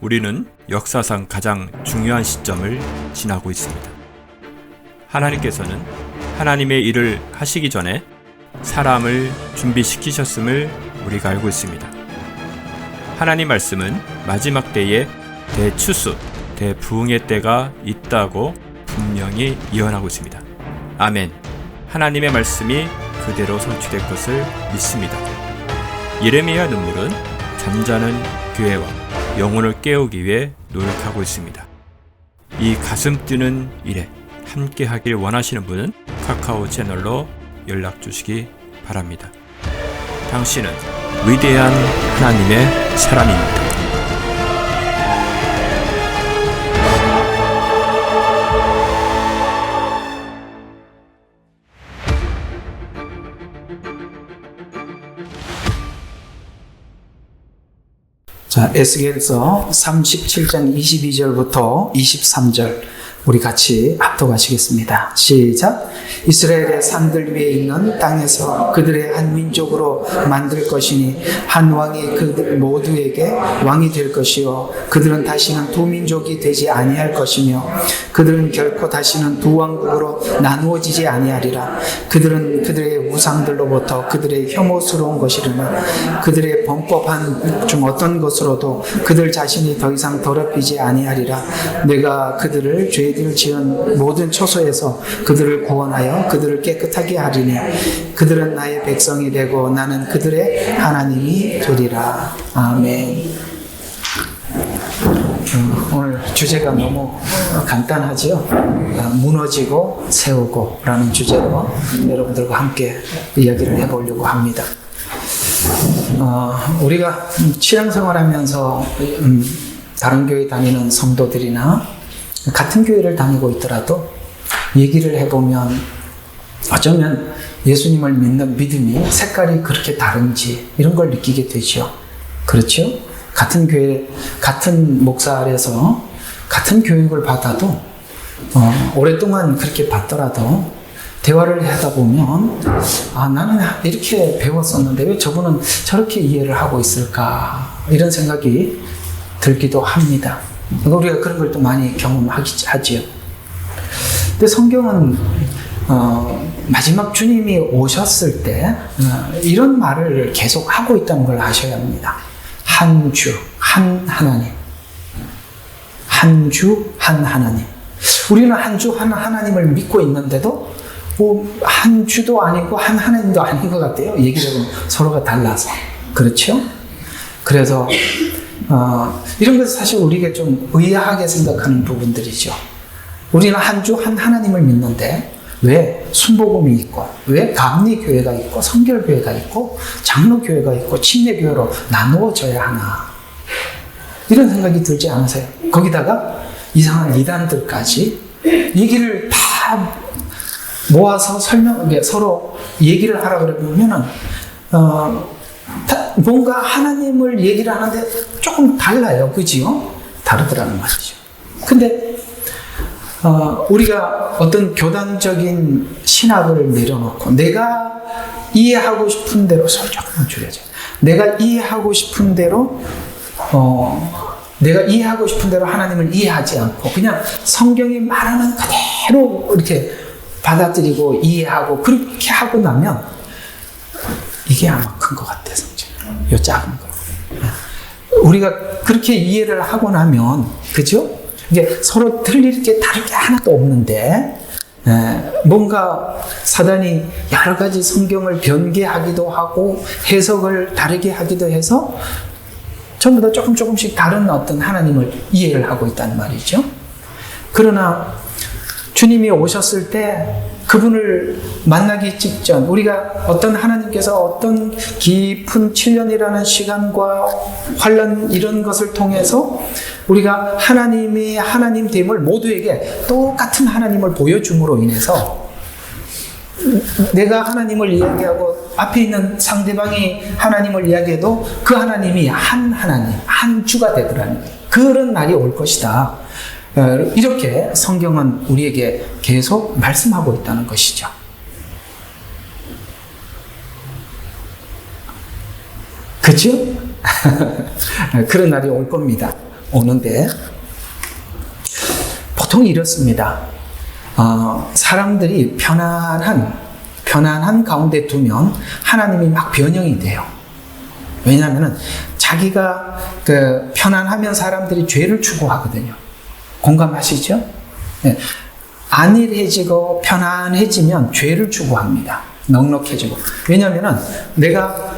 우리는 역사상 가장 중요한 시점을 지나고 있습니다. 하나님께서는 하나님의 일을 하시기 전에 사람을 준비시키셨음을 우리가 알고 있습니다. 하나님 말씀은 마지막 때에 대추수, 대부흥의 때가 있다고 분명히 예언하고 있습니다. 아멘. 하나님의 말씀이 그대로 성취될 것을 믿습니다. 예레미야 눈물은 잠자는 교회와 영혼을 깨우기 위해 노력하고 있습니다. 이 가슴 뛰는 일에 함께 하길 원하시는 분은 카카오 채널로 연락 주시기 바랍니다. 당신은 위대한 하나님의 사람입니다. 자, 에스겔서 37장 22절부터 23절 우리 같이 합독하시겠습니다. 시작. 이스라엘의 산들 위에 있는 땅에서 그들의 한 민족으로 만들 것이니 한 왕이 그들 모두에게 왕이 될 것이요 그들은 다시는 두 민족이 되지 아니할 것이며 그들은 결코 다시는 두 왕국으로 나누어지지 아니하리라. 그들은 그들의 우상들로부터 그들의 혐오스러운 것이르나 그들의 범법한 중 어떤 것으로도 그들 자신이 더 이상 더럽히지 아니하리라. 내가 그들을 죄들 지은 모든 처소에서 그들을 구원하여 그들을 깨끗하게 하리니 그들은 나의 백성이 되고 나는 그들의 하나님이 되리라. 아멘. 오늘 주제가 너무 간단하지요. 무너지고 세우고 라는 주제로 여러분들과 함께 이야기를 해보려고 합니다. 우리가 신앙생활하면서 다른 교회 다니는 성도들이나 같은 교회를 다니고 있더라도 얘기를 해보면 어쩌면 예수님을 믿는 믿음이 색깔이 그렇게 다른지 이런 걸 느끼게 되죠. 그렇죠? 같은 교회, 같은 목사 아래서 같은 교육을 받아도 오랫동안 그렇게 받더라도 대화를 하다 보면 나는 이렇게 배웠었는데 왜 저분은 저렇게 이해를 하고 있을까 이런 생각이 들기도 합니다. 우리가 그런 걸 또 많이 경험하지요. 근데 성경은 마지막 주님이 오셨을 때 이런 말을 계속 하고 있다는 걸 아셔야 합니다. 한 주, 한 하나님. 한 주, 한 하나님. 우리는 한 주, 한 하나님을 믿고 있는데도 한 주도 아니고 한 하나님도 아닌 것 같아요. 얘기를 해보면 서로가 달라서. 그렇죠? 그래서 이런 것은 사실 우리가 좀 의아하게 생각하는 부분들이죠. 우리는 한 주 한 하나님을 믿는데 왜 순복음이 있고 왜 감리교회가 있고 성결교회가 있고 장로교회가 있고 침례교회로 나누어져야 하나 이런 생각이 들지 않으세요? 거기다가 이상한 이단들까지 얘기를 다 모아서 서로 얘기를 하라 그러면은 뭔가 하나님을 얘기를 하는데 조금 달라요. 그지요? 다르더라는 말이죠. 근데 우리가 어떤 교단적인 신학을 내려놓고 내가 이해하고 싶은 대로 조금만 줄여줘. 내가 이해하고 싶은 대로 하나님을 이해하지 않고 그냥 성경이 말하는 그대로 이렇게 받아들이고 이해하고 그렇게 하고 나면 이게 아마 큰 것 같아요. 요 작은 거. 우리가 그렇게 이해를 하고 나면, 그죠? 이게 서로 틀릴 게 다를 게 하나도 없는데, 뭔가 사단이 여러 가지 성경을 변개하기도 하고, 해석을 다르게 하기도 해서, 전부 다 조금씩 다른 어떤 하나님을 이해를 하고 있단 말이죠. 그러나, 주님이 오셨을 때, 그분을 만나기 직전 우리가 어떤 하나님께서 어떤 깊은 7년이라는 시간과 환난 이런 것을 통해서 우리가 하나님의 하나님됨을 모두에게 똑같은 하나님을 보여줌으로 인해서 내가 하나님을 이야기하고 앞에 있는 상대방이 하나님을 이야기해도 그 하나님이 한 하나님, 한 주가 되더라는 거예요. 그런 날이 올 것이다. 이렇게 성경은 우리에게 계속 말씀하고 있다는 것이죠. 그렇죠? 그런 날이 올 겁니다. 오는데 보통 이렇습니다. 사람들이 편안한 가운데 두면 하나님이 막 변형이 돼요. 왜냐하면 자기가 편안하면 사람들이 죄를 추구하거든요. 공감하시죠? 네. 안일해지고 편안해지면 죄를 추구합니다. 넉넉해지고. 왜냐하면 내가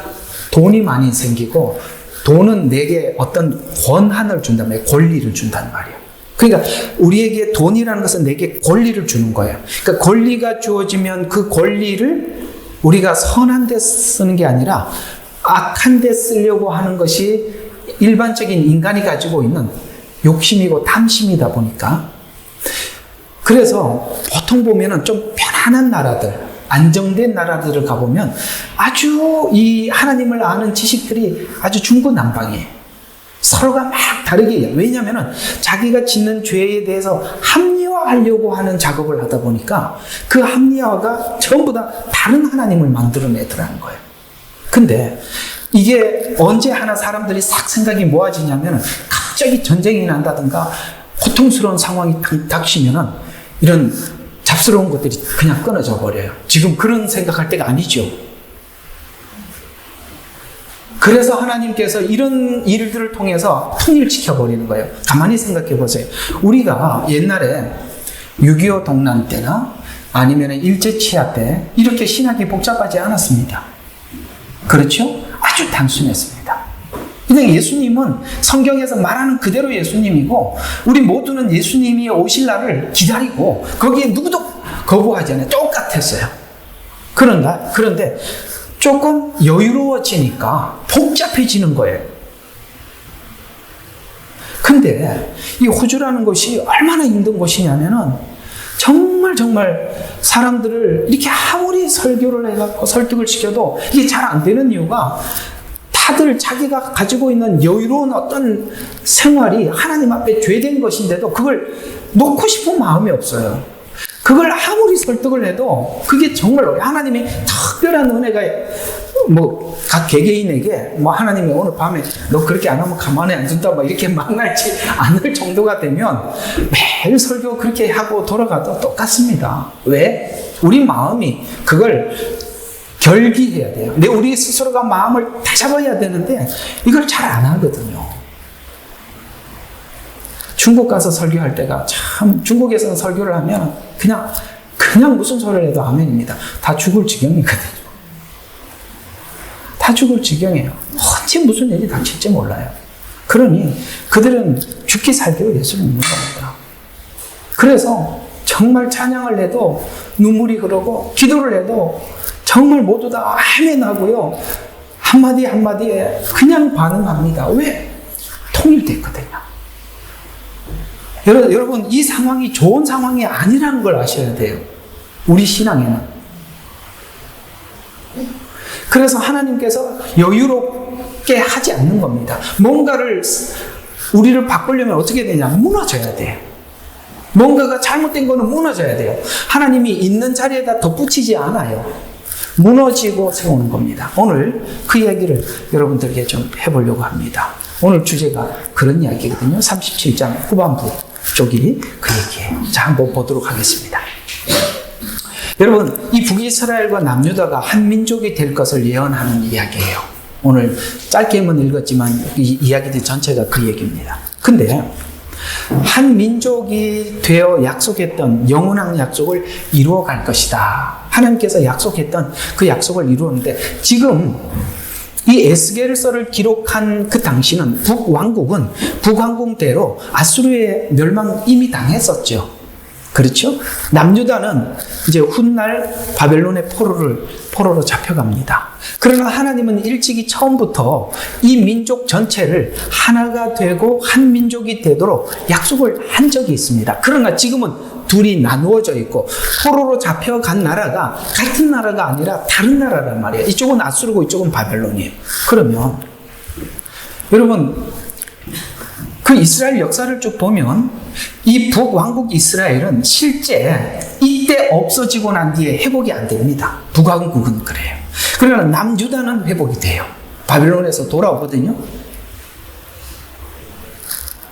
돈이 많이 생기고 돈은 내게 어떤 권한을 준단 말이에요. 권리를 준단 말이에요. 그러니까 우리에게 돈이라는 것은 내게 권리를 주는 거예요. 그러니까 권리가 주어지면 그 권리를 우리가 선한 데 쓰는 게 아니라 악한 데 쓰려고 하는 것이 일반적인 인간이 가지고 있는 욕심이고 탐심이다 보니까, 그래서 보통 보면은 좀 편안한 나라들, 안정된 나라들을 가보면 아주 이 하나님을 아는 지식들이 아주 중구난방이에요. 서로가 막 다르게 해요. 왜냐하면 자기가 짓는 죄에 대해서 합리화하려고 하는 작업을 하다 보니까 그 합리화가 전부 다 다른 하나님을 만들어내더라는 거예요. 근데 이게 언제 하나 사람들이 싹 생각이 모아지냐면 갑자기 전쟁이 난다든가 고통스러운 상황이 닥치면은 이런 잡스러운 것들이 그냥 끊어져 버려요. 지금 그런 생각할 때가 아니죠. 그래서 하나님께서 이런 일들을 통해서 통일시켜버리는 거예요. 가만히 생각해 보세요. 우리가 옛날에 6.25 동란 때나 아니면 일제치하 때 이렇게 신학이 복잡하지 않았습니다. 그렇죠? 아주 단순했습니다. 그냥 예수님은 성경에서 말하는 그대로 예수님이고 우리 모두는 예수님이 오실 날을 기다리고 거기에 누구도 거부하지 않아요. 똑같았어요. 그런데 조금 여유로워지니까 복잡해지는 거예요. 근데 이 호주라는 곳이 얼마나 힘든 곳이냐면은 정말 사람들을 이렇게 아무리 설교를 해갖고 설득을 시켜도 이게 잘 안 되는 이유가 다들 자기가 가지고 있는 여유로운 어떤 생활이 하나님 앞에 죄된 것인데도 그걸 놓고 싶은 마음이 없어요. 그걸 아무리 설득을 해도 그게 정말 하나님이 특별한 은혜가 각 개개인에게 하나님이 오늘 밤에 너 그렇게 안 하면 가만히 안 둔다 이렇게 만날지 않을 정도가 되면 매일 설교 그렇게 하고 돌아가도 똑같습니다. 왜? 우리 마음이 그걸 결기해야 돼요. 우리 스스로가 마음을 다잡아야 되는데 이걸 잘 안 하거든요. 중국 가서 설교할 때가 참, 중국에서는 설교를 하면 그냥 무슨 소리를 해도 아멘입니다. 다 죽을 지경이거든요. 다 죽을 지경이에요. 언제 무슨 일이 닥칠지 몰라요. 그러니 그들은 죽기 살기로 예수를 믿는 겁니다. 그래서 정말 찬양을 해도 눈물이 흐르고 기도를 해도 정말 모두 다 아멘하고요. 한마디 한마디에 그냥 반응합니다. 왜? 통일됐거든요. 여러분 이 상황이 좋은 상황이 아니라는 걸 아셔야 돼요. 우리 신앙에는. 그래서 하나님께서 여유롭게 하지 않는 겁니다. 뭔가를 우리를 바꾸려면 어떻게 되냐? 무너져야 돼요. 뭔가가 잘못된 거는 무너져야 돼요. 하나님이 있는 자리에다 덧붙이지 않아요. 무너지고 세우는 겁니다. 오늘 그 이야기를 여러분들에게 좀 해보려고 합니다. 오늘 주제가 그런 이야기거든요. 37장 후반부 쪽이 그 얘기예요. 자, 한번 보도록 하겠습니다. 여러분, 이 북이스라엘과 남유다가 한 민족이 될 것을 예언하는 이야기예요. 오늘 짧게만 읽었지만 이 이야기들 전체가 그 얘기입니다. 근데 한 민족이 되어 약속했던 영원한 약속을 이루어갈 것이다. 하나님께서 약속했던 그 약속을 이루었는데 지금 이 에스겔서를 기록한 그 당시는 북왕국은 북왕국대로 아수르의 멸망 이미 당했었죠. 그렇죠? 남유다는 이제 훗날 바벨론의 포로로 잡혀갑니다. 그러나 하나님은 일찍이 처음부터 이 민족 전체를 하나가 되고 한 민족이 되도록 약속을 한 적이 있습니다. 그러나 지금은 둘이 나누어져 있고 포로로 잡혀간 나라가 같은 나라가 아니라 다른 나라란 말이에요. 이쪽은 아수르고 이쪽은 바벨론이에요. 그러면 여러분 그 이스라엘 역사를 쭉 보면 이 북왕국 이스라엘은 실제 이때 없어지고 난 뒤에 회복이 안 됩니다. 북왕국은 그래요. 그러나 남유다는 회복이 돼요. 바벨론에서 돌아오거든요.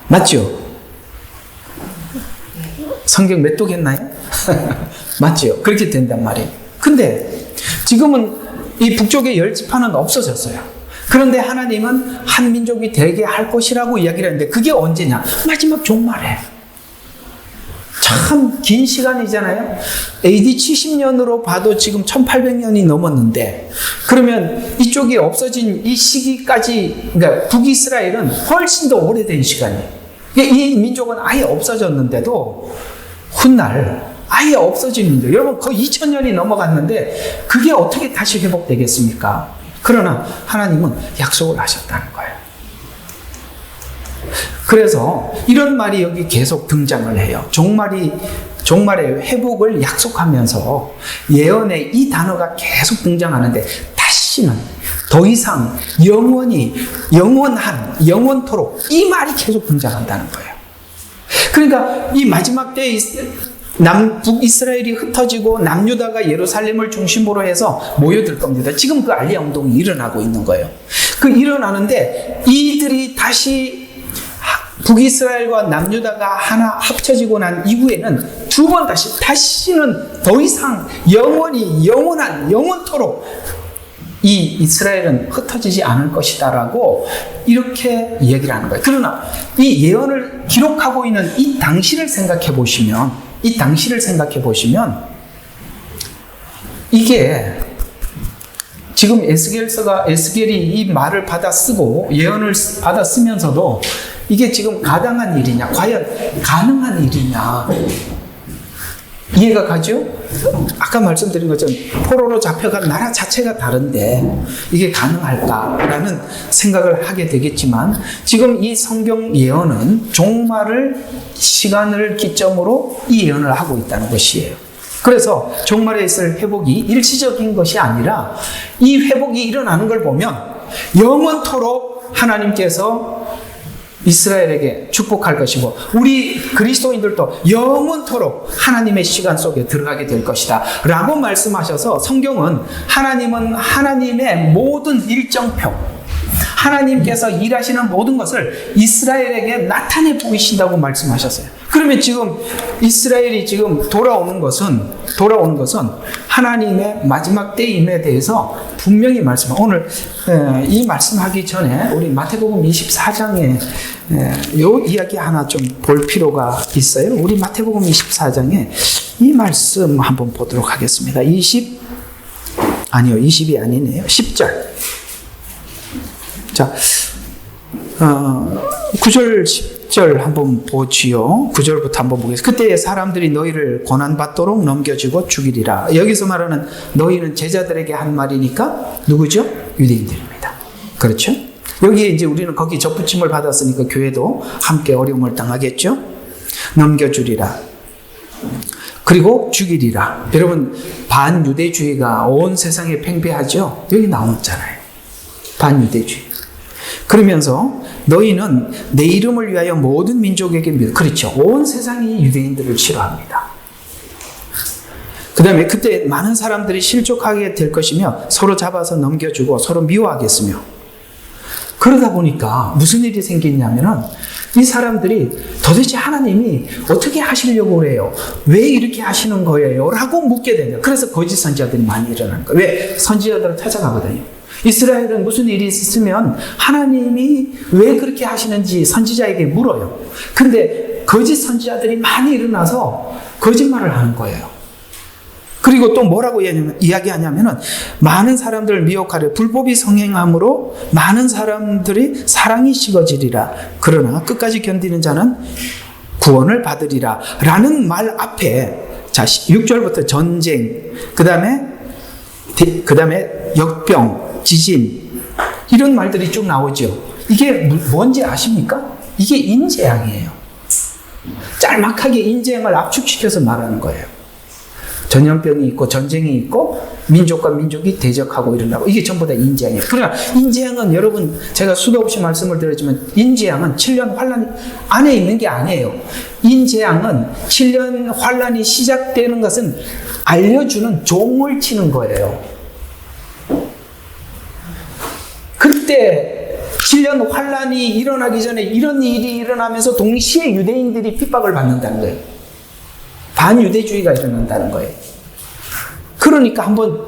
맞죠? 성경 메뚜기했나요? 맞죠? 그렇게 된단 말이에요. 근데 지금은 이 북쪽의 10지파는 없어졌어요. 그런데 하나님은 한 민족이 되게 할 것이라고 이야기를 했는데 그게 언제냐? 마지막 종말에. 참 긴 시간이잖아요. AD 70년으로 봐도 지금 1800년이 넘었는데 그러면 이쪽이 없어진 이 시기까지, 그러니까 북이스라엘은 훨씬 더 오래된 시간이에요. 이 민족은 아예 없어졌는데도 훗날 아예 없어진 민족, 여러분 거의 2000년이 넘어갔는데 그게 어떻게 다시 회복되겠습니까? 그러나 하나님은 약속을 하셨다는 거예요. 그래서 이런 말이 여기 계속 등장을 해요. 종말의 회복을 약속하면서 예언의 이 단어가 계속 등장하는데 다시는 더 이상 영원토록 이 말이 계속 등장한다는 거예요. 그러니까 이 마지막 때에 북이스라엘이 흩어지고 남유다가 예루살렘을 중심으로 해서 모여들 겁니다. 지금 그 알리아 운동이 일어나고 있는 거예요. 그 일어나는데 이들이 다시 북이스라엘과 남유다가 하나 합쳐지고 난 이후에는 두 번 다시는 더 이상 영원토록 이 이스라엘은 흩어지지 않을 것이다라고 이렇게 얘기를 하는 거예요. 그러나 이 예언을 기록하고 있는 이 당시를 생각해 보시면 이게 지금 에스겔이 이 말을 받아 쓰고 예언을 받아 쓰면서도 이게 지금 가당한 일이냐, 과연 가능한 일이냐, 이해가 가죠? 아까 말씀드린 것처럼 포로로 잡혀간 나라 자체가 다른데 이게 가능할까라는 생각을 하게 되겠지만 지금 이 성경 예언은 종말을 시간을 기점으로 이 예언을 하고 있다는 것이에요. 그래서 종말에 있을 회복이 일시적인 것이 아니라 이 회복이 일어나는 걸 보면 영원토록 하나님께서 이스라엘에게 축복할 것이고 우리 그리스도인들도 영원토록 하나님의 시간 속에 들어가게 될 것이다 라고 말씀하셔서 성경은 하나님은 하나님의 모든 일정표, 하나님께서 일하시는 모든 것을 이스라엘에게 나타내 보이신다고 말씀하셨어요. 그러면 지금 이스라엘이 지금 돌아오는 것은 하나님의 마지막 때임에 대해서 분명히 오늘 이 말씀하기 전에 우리 마태복음 24장에 요 이야기 하나 좀 볼 필요가 있어요. 우리 마태복음 24장에 이 말씀 한번 보도록 하겠습니다. 20이 아니네요. 10절. 자, 9절, 10절 한번 보지요. 9절부터 한번 보겠습니다. 그때 사람들이 너희를 고난받도록 넘겨주고 죽이리라. 여기서 말하는 너희는 제자들에게 한 말이니까 누구죠? 유대인들입니다. 그렇죠? 여기에 이제 우리는 거기 접붙임을 받았으니까 교회도 함께 어려움을 당하겠죠? 넘겨주리라. 그리고 죽이리라. 여러분, 반유대주의가 온 세상에 팽배하죠? 여기 나오잖아요. 반유대주의. 그러면서 너희는 내 이름을 위하여 모든 민족에게 그렇죠. 온 세상이 유대인들을 싫어합니다. 그 다음에 그때 많은 사람들이 실족하게 될 것이며 서로 잡아서 넘겨주고 서로 미워하겠으며 그러다 보니까 무슨 일이 생기냐면은 이 사람들이 도대체 하나님이 어떻게 하시려고 그래요? 왜 이렇게 하시는 거예요? 라고 묻게 됩니다. 그래서 거짓 선지자들이 많이 일어나는 거예요. 왜? 선지자들을 찾아가거든요. 이스라엘은 무슨 일이 있으면 하나님이 왜 그렇게 하시는지 선지자에게 물어요. 근데 거짓 선지자들이 많이 일어나서 거짓말을 하는 거예요. 그리고 또 뭐라고 이야기하냐면은 많은 사람들을 미혹하려 불법이 성행함으로 많은 사람들이 사랑이 식어지리라. 그러나 끝까지 견디는 자는 구원을 받으리라. 라는 말 앞에 자 6절부터 전쟁, 그 다음에 역병, 지진 이런 말들이 쭉 나오죠. 이게 뭔지 아십니까? 이게 인재앙이에요. 짤막하게 인재앙을 압축시켜서 말하는 거예요. 전염병이 있고 전쟁이 있고 민족과 민족이 대적하고 일어나고 이게 전부 다 인재앙이에요. 그러나 인재앙은 여러분 제가 수도 없이 말씀을 드렸지만 인재앙은 7년 환란 안에 있는 게 아니에요. 인재앙은 7년 환란이 시작되는 것은 알려주는 종을 치는 거예요. 그때 7년 환란이 일어나기 전에 이런 일이 일어나면서 동시에 유대인들이 핍박을 받는다는 거예요. 반유대주의가 일어난다는 거예요. 그러니까 한번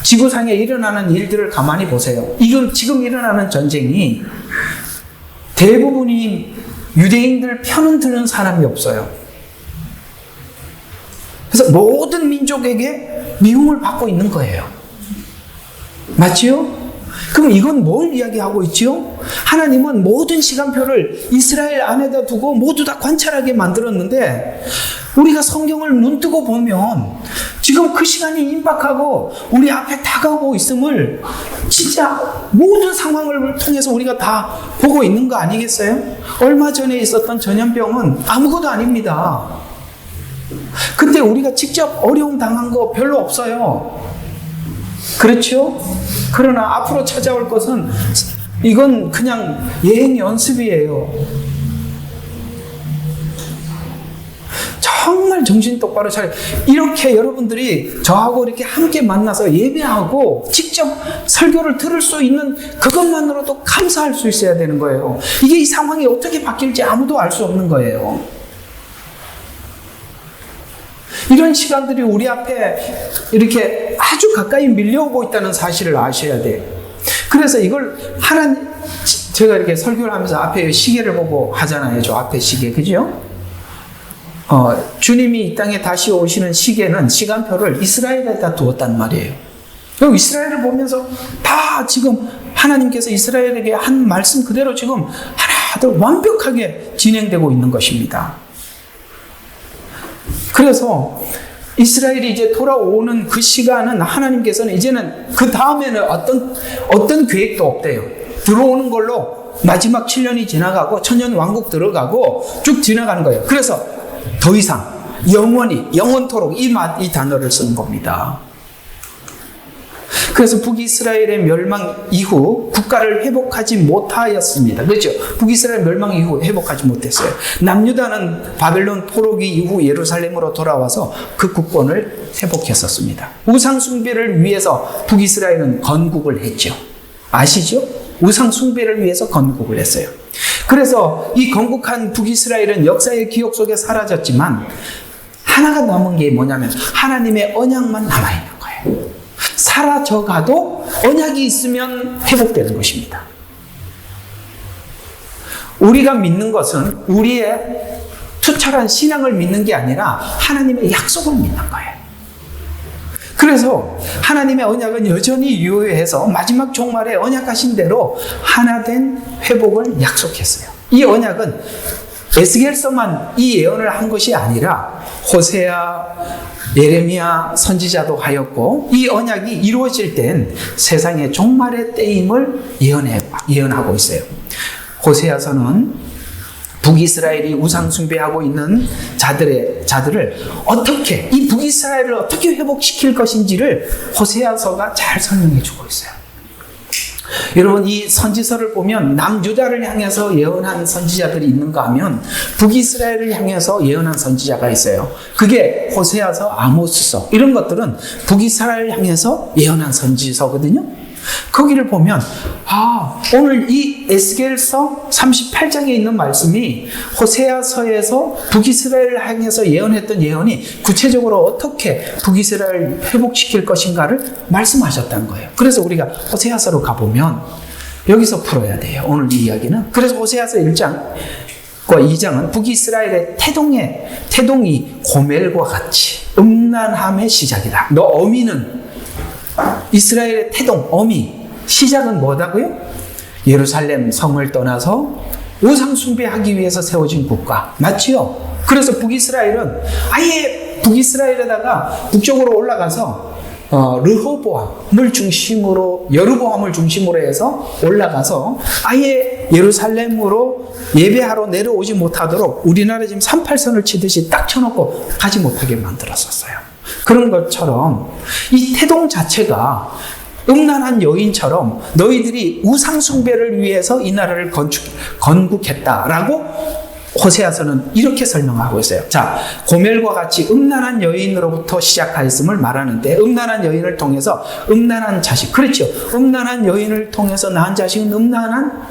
지구상에 일어나는 일들을 가만히 보세요. 이건 지금 일어나는 전쟁이 대부분이 유대인들 편은 드는 사람이 없어요. 그래서 모든 민족에게 미움을 받고 있는 거예요. 맞지요? 그럼 이건 뭘 이야기하고 있지요? 하나님은 모든 시간표를 이스라엘 안에다 두고 모두 다 관찰하게 만들었는데 우리가 성경을 눈뜨고 보면 지금 그 시간이 임박하고 우리 앞에 다가오고 있음을 진짜 모든 상황을 통해서 우리가 다 보고 있는 거 아니겠어요? 얼마 전에 있었던 전염병은 아무것도 아닙니다. 근데 우리가 직접 어려움 당한 거 별로 없어요. 그렇죠? 그러나 앞으로 찾아올 것은 이건 그냥 예행 연습이에요. 정말 정신 똑바로 차려. 이렇게 여러분들이 저하고 이렇게 함께 만나서 예배하고 직접 설교를 들을 수 있는 그것만으로도 감사할 수 있어야 되는 거예요. 이게 이 상황이 어떻게 바뀔지 아무도 알 수 없는 거예요. 이런 시간들이 우리 앞에 이렇게 아주 가까이 밀려오고 있다는 사실을 아셔야 돼요. 그래서 이걸 제가 이렇게 설교를 하면서 앞에 시계를 보고 하잖아요. 저 앞에 시계, 그죠? 주님이 이 땅에 다시 오시는 시계는 시간표를 이스라엘에다 두었단 말이에요. 그리고 이스라엘을 보면서 다 지금 하나님께서 이스라엘에게 한 말씀 그대로 지금 하나도 완벽하게 진행되고 있는 것입니다. 그래서 이스라엘이 이제 돌아오는 그 시간은 하나님께서는 이제는 그 다음에는 어떤 계획도 없대요. 들어오는 걸로 마지막 7년이 지나가고 천년 왕국 들어가고 쭉 지나가는 거예요. 그래서 더 이상 영원히 영원토록 이 단어를 쓰는 겁니다. 그래서 북이스라엘의 멸망 이후 국가를 회복하지 못하였습니다. 그렇죠? 북이스라엘 멸망 이후 회복하지 못했어요. 남유다는 바벨론 포로기 이후 예루살렘으로 돌아와서 그 국권을 회복했었습니다. 우상 숭배를 위해서 북이스라엘은 건국을 했죠. 아시죠? 우상 숭배를 위해서 건국을 했어요. 그래서 이 건국한 북이스라엘은 역사의 기억 속에 사라졌지만 하나가 남은 게 뭐냐면 하나님의 언약만 남아있는 거예요. 사라져가도 언약이 있으면 회복되는 것입니다. 우리가 믿는 것은 우리의 투철한 신앙을 믿는 게 아니라 하나님의 약속을 믿는 거예요. 그래서 하나님의 언약은 여전히 유효해서 마지막 종말에 언약하신 대로 하나된 회복을 약속했어요. 이 언약은 에스겔서만 이 예언을 한 것이 아니라 호세아, 예레미야 선지자도 하였고 이 언약이 이루어질 땐 세상의 종말의 때임을 예언하고 있어요. 호세아서는 북이스라엘이 우상 숭배하고 있는 자들을 어떻게 이 북이스라엘을 어떻게 회복시킬 것인지를 호세아서가 잘 설명해 주고 있어요. 여러분 이 선지서를 보면 남유다를 향해서 예언한 선지자들이 있는가 하면 북이스라엘을 향해서 예언한 선지자가 있어요. 그게 호세아서, 아모스서 이런 것들은 북이스라엘을 향해서 예언한 선지서거든요. 거기를 보면 오늘 이 에스겔서 38장에 있는 말씀이 호세아서에서 북이스라엘을 향해서 예언했던 예언이 구체적으로 어떻게 북이스라엘을 회복시킬 것인가를 말씀하셨다는 거예요. 그래서 우리가 호세아서로 가보면 여기서 풀어야 돼요. 오늘 이 이야기는. 그래서 호세아서 1장과 2장은 북이스라엘의 태동이 고멜과 같이 음란함의 시작이다. 너 어미는 이스라엘의 태동, 어미 시작은 뭐다고요? 예루살렘 성을 떠나서 우상 숭배하기 위해서 세워진 국가 맞지요? 그래서 북이스라엘은 아예 북이스라엘에다가 북쪽으로 올라가서 르호보암을 중심으로 여르보암을 중심으로 해서 올라가서 아예 예루살렘으로 예배하러 내려오지 못하도록 우리나라 지금 38선을 치듯이 딱 쳐놓고 가지 못하게 만들었었어요. 그런 것처럼 이 태동 자체가 음란한 여인처럼 너희들이 우상 숭배를 위해서 이 나라를 건국했다라고 호세아서는 이렇게 설명하고 있어요. 자, 고멜과 같이 음란한 여인으로부터 시작하였음을 말하는데 음란한 여인을 통해서 음란한 자식, 그렇죠? 음란한 여인을 통해서 낳은 자식은 음란한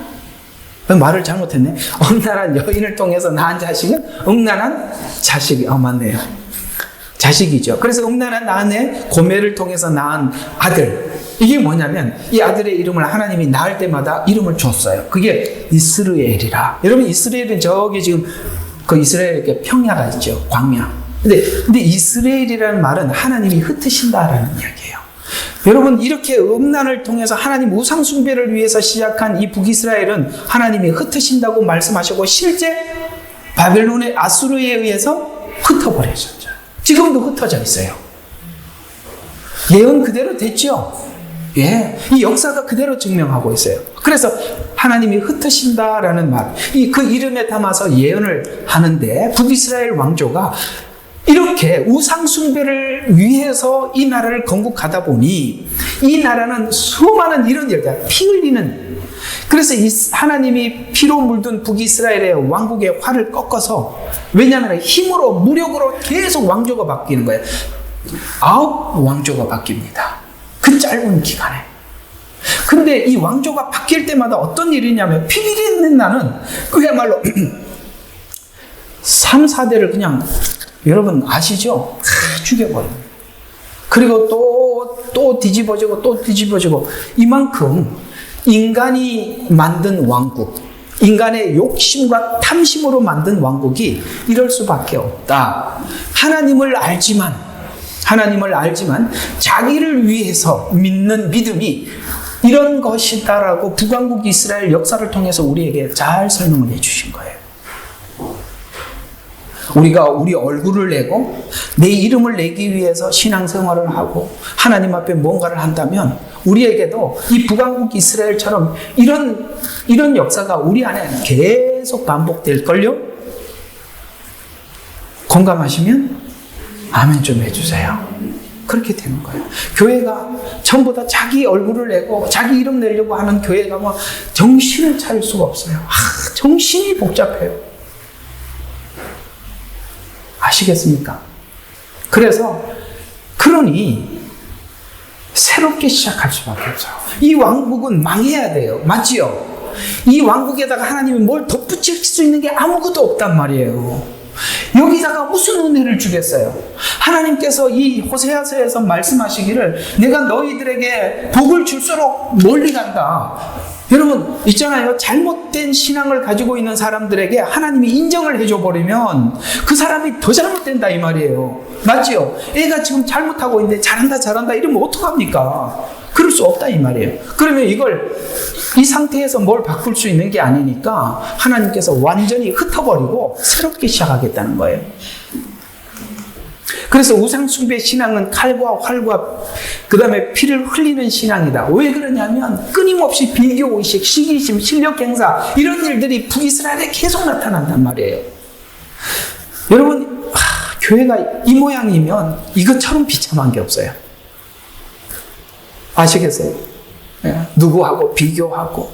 말을 잘못했네. 음란한 여인을 통해서 낳은 자식은 음란한 자식이, 맞네요. 자식이죠. 그래서 음란한 아내 고멜을 통해서 낳은 아들. 이게 뭐냐면 이 아들의 이름을 하나님이 낳을 때마다 이름을 줬어요. 그게 이스라엘이라. 여러분, 이스라엘은 저기 지금 그 이스라엘 이렇게 평야가 있죠. 광야. 근데 이스라엘이라는 말은 하나님이 흩으신다라는 이야기예요. 여러분, 이렇게 음란을 통해서 하나님 우상 숭배를 위해서 시작한 이 북이스라엘은 하나님이 흩으신다고 말씀하시고 실제 바벨론의 아수르에 의해서 흩어버려졌죠. 지금도 흩어져 있어요. 예언 그대로 됐죠. 예, 이 역사가 그대로 증명하고 있어요. 그래서 하나님이 흩으신다라는 말, 그 이름에 담아서 예언을 하는데 북이스라엘 왕조가 이렇게 우상 숭배를 위해서 이 나라를 건국하다 보니 이 나라는 수많은 이런 일들, 피 흘리는, 그래서 하나님이 피로 물든 북이스라엘의 왕국의 활을 꺾어서, 왜냐하면 힘으로 무력으로 계속 왕조가 바뀌는 거예요. 9 왕조가 바뀝니다. 그 짧은 기간에. 근데 이 왕조가 바뀔 때마다 어떤 일이냐면 피리 있는 나는 그야말로 3, 4대를 그냥, 여러분 아시죠? 다 죽여버립니다. 그리고 또 뒤집어지고 또 뒤집어지고, 이만큼 인간이 만든 왕국, 인간의 욕심과 탐심으로 만든 왕국이 이럴 수밖에 없다. 하나님을 알지만 자기를 위해서 믿는 믿음이 이런 것이다라고 북왕국 이스라엘 역사를 통해서 우리에게 잘 설명을 해주신 거예요. 우리가 우리 얼굴을 내고 내 이름을 내기 위해서 신앙생활을 하고 하나님 앞에 뭔가를 한다면 우리에게도 이 북왕국 이스라엘처럼 이런 역사가 우리 안에 계속 반복될걸요? 공감하시면 아멘 좀 해주세요. 그렇게 되는 거예요. 교회가 전부 다 자기 얼굴을 내고 자기 이름 내려고 하는 교회가 뭐 정신을 차릴 수가 없어요. 정신이 복잡해요. 아시겠습니까? 그러니 새롭게 시작할 수밖에 없어요. 이 왕국은 망해야 돼요. 맞지요? 이 왕국에다가 하나님이 뭘 덧붙일 수 있는 게 아무것도 없단 말이에요. 여기다가 무슨 은혜를 주겠어요? 하나님께서 이 호세아서에서 말씀하시기를 내가 너희들에게 복을 줄수록 멀리 간다. 여러분 있잖아요. 잘못된 신앙을 가지고 있는 사람들에게 하나님이 인정을 해줘 버리면 그 사람이 더 잘못된다 이 말이에요. 맞지요? 애가 지금 잘못하고 있는데 잘한다 이러면 어떡합니까? 그럴 수 없다 이 말이에요. 그러면 이 상태에서 뭘 바꿀 수 있는 게 아니니까 하나님께서 완전히 흩어버리고 새롭게 시작하겠다는 거예요. 그래서 우상숭배 신앙은 칼과 활과 그 다음에 피를 흘리는 신앙이다. 왜 그러냐면 끊임없이 비교의식, 시기심, 실력행사 이런 일들이 북이스라엘에 계속 나타난단 말이에요. 여러분 교회가 이 모양이면 이것처럼 비참한 게 없어요. 아시겠어요? 누구하고 비교하고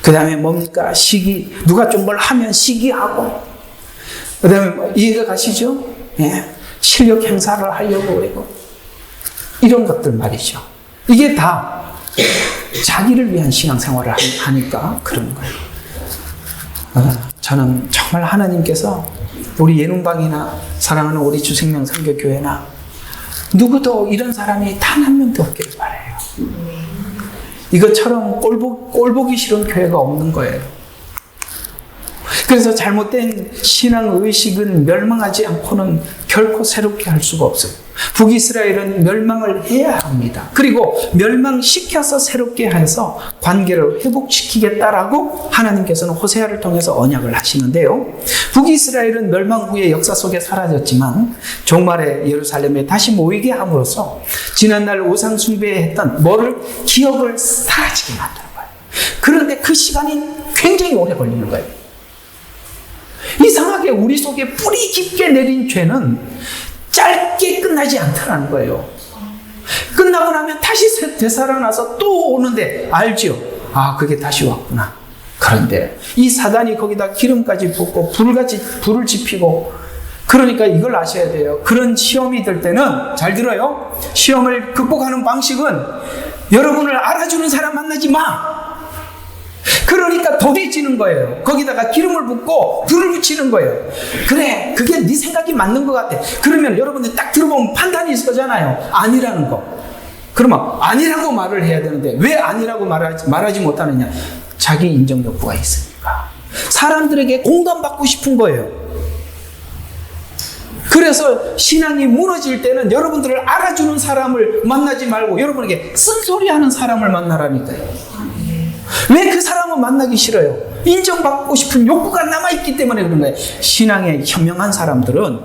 그 다음에 뭡니까? 시기, 누가 좀 뭘 하면 시기하고 그 다음에 이해가 가시죠? 실력 행사를 하려고 그러고 이런 것들 말이죠. 이게 다 자기를 위한 신앙생활을 하니까 그런 거예요. 저는 정말 하나님께서 우리 예능방이나 사랑하는 우리 주생명 선교교회나 누구도 이런 사람이 단 한 명도 없기를 바라요. 이것처럼 꼴보기 싫은 교회가 없는 거예요. 그래서 잘못된 신앙의식은 멸망하지 않고는 결코 새롭게 할 수가 없어요. 북이스라엘은 멸망을 해야 합니다. 그리고 멸망시켜서 새롭게 해서 관계를 회복시키겠다라고 하나님께서는 호세아를 통해서 언약을 하시는데요. 북이스라엘은 멸망 후에 역사 속에 사라졌지만 종말에 예루살렘에 다시 모이게 함으로써 지난날 우상 숭배했던 기억을 사라지게 만드는 거예요. 그런데 그 시간이 굉장히 오래 걸리는 거예요. 이상하게 우리 속에 뿌리 깊게 내린 죄는 짧게 끝나지 않더라는 거예요. 끝나고 나면 다시 되살아나서 또 오는데 알죠? 그게 다시 왔구나. 그런데 이 사단이 거기다 기름까지 붓고 불을 지피고 그러니까 이걸 아셔야 돼요. 그런 시험이 들 때는 잘 들어요. 시험을 극복하는 방식은 여러분을 알아주는 사람 만나지 마. 그러니까 도대지는 거예요. 거기다가 기름을 붓고 불을 붙이는 거예요. 그래, 그게 네 생각이 맞는 것 같아. 그러면 여러분들 딱 들어보면 판단이 서잖아요. 아니라는 거. 그러면 아니라고 말을 해야 되는데 왜 아니라고 말하지 못하느냐? 자기 인정 욕구가 있으니까. 사람들에게 공감받고 싶은 거예요. 그래서 신앙이 무너질 때는 여러분들을 알아주는 사람을 만나지 말고 여러분에게 쓴소리하는 사람을 만나라니까요. 왜 그 사람을 만나기 싫어요? 인정받고 싶은 욕구가 남아있기 때문에 그런 거예요. 신앙에 현명한 사람들은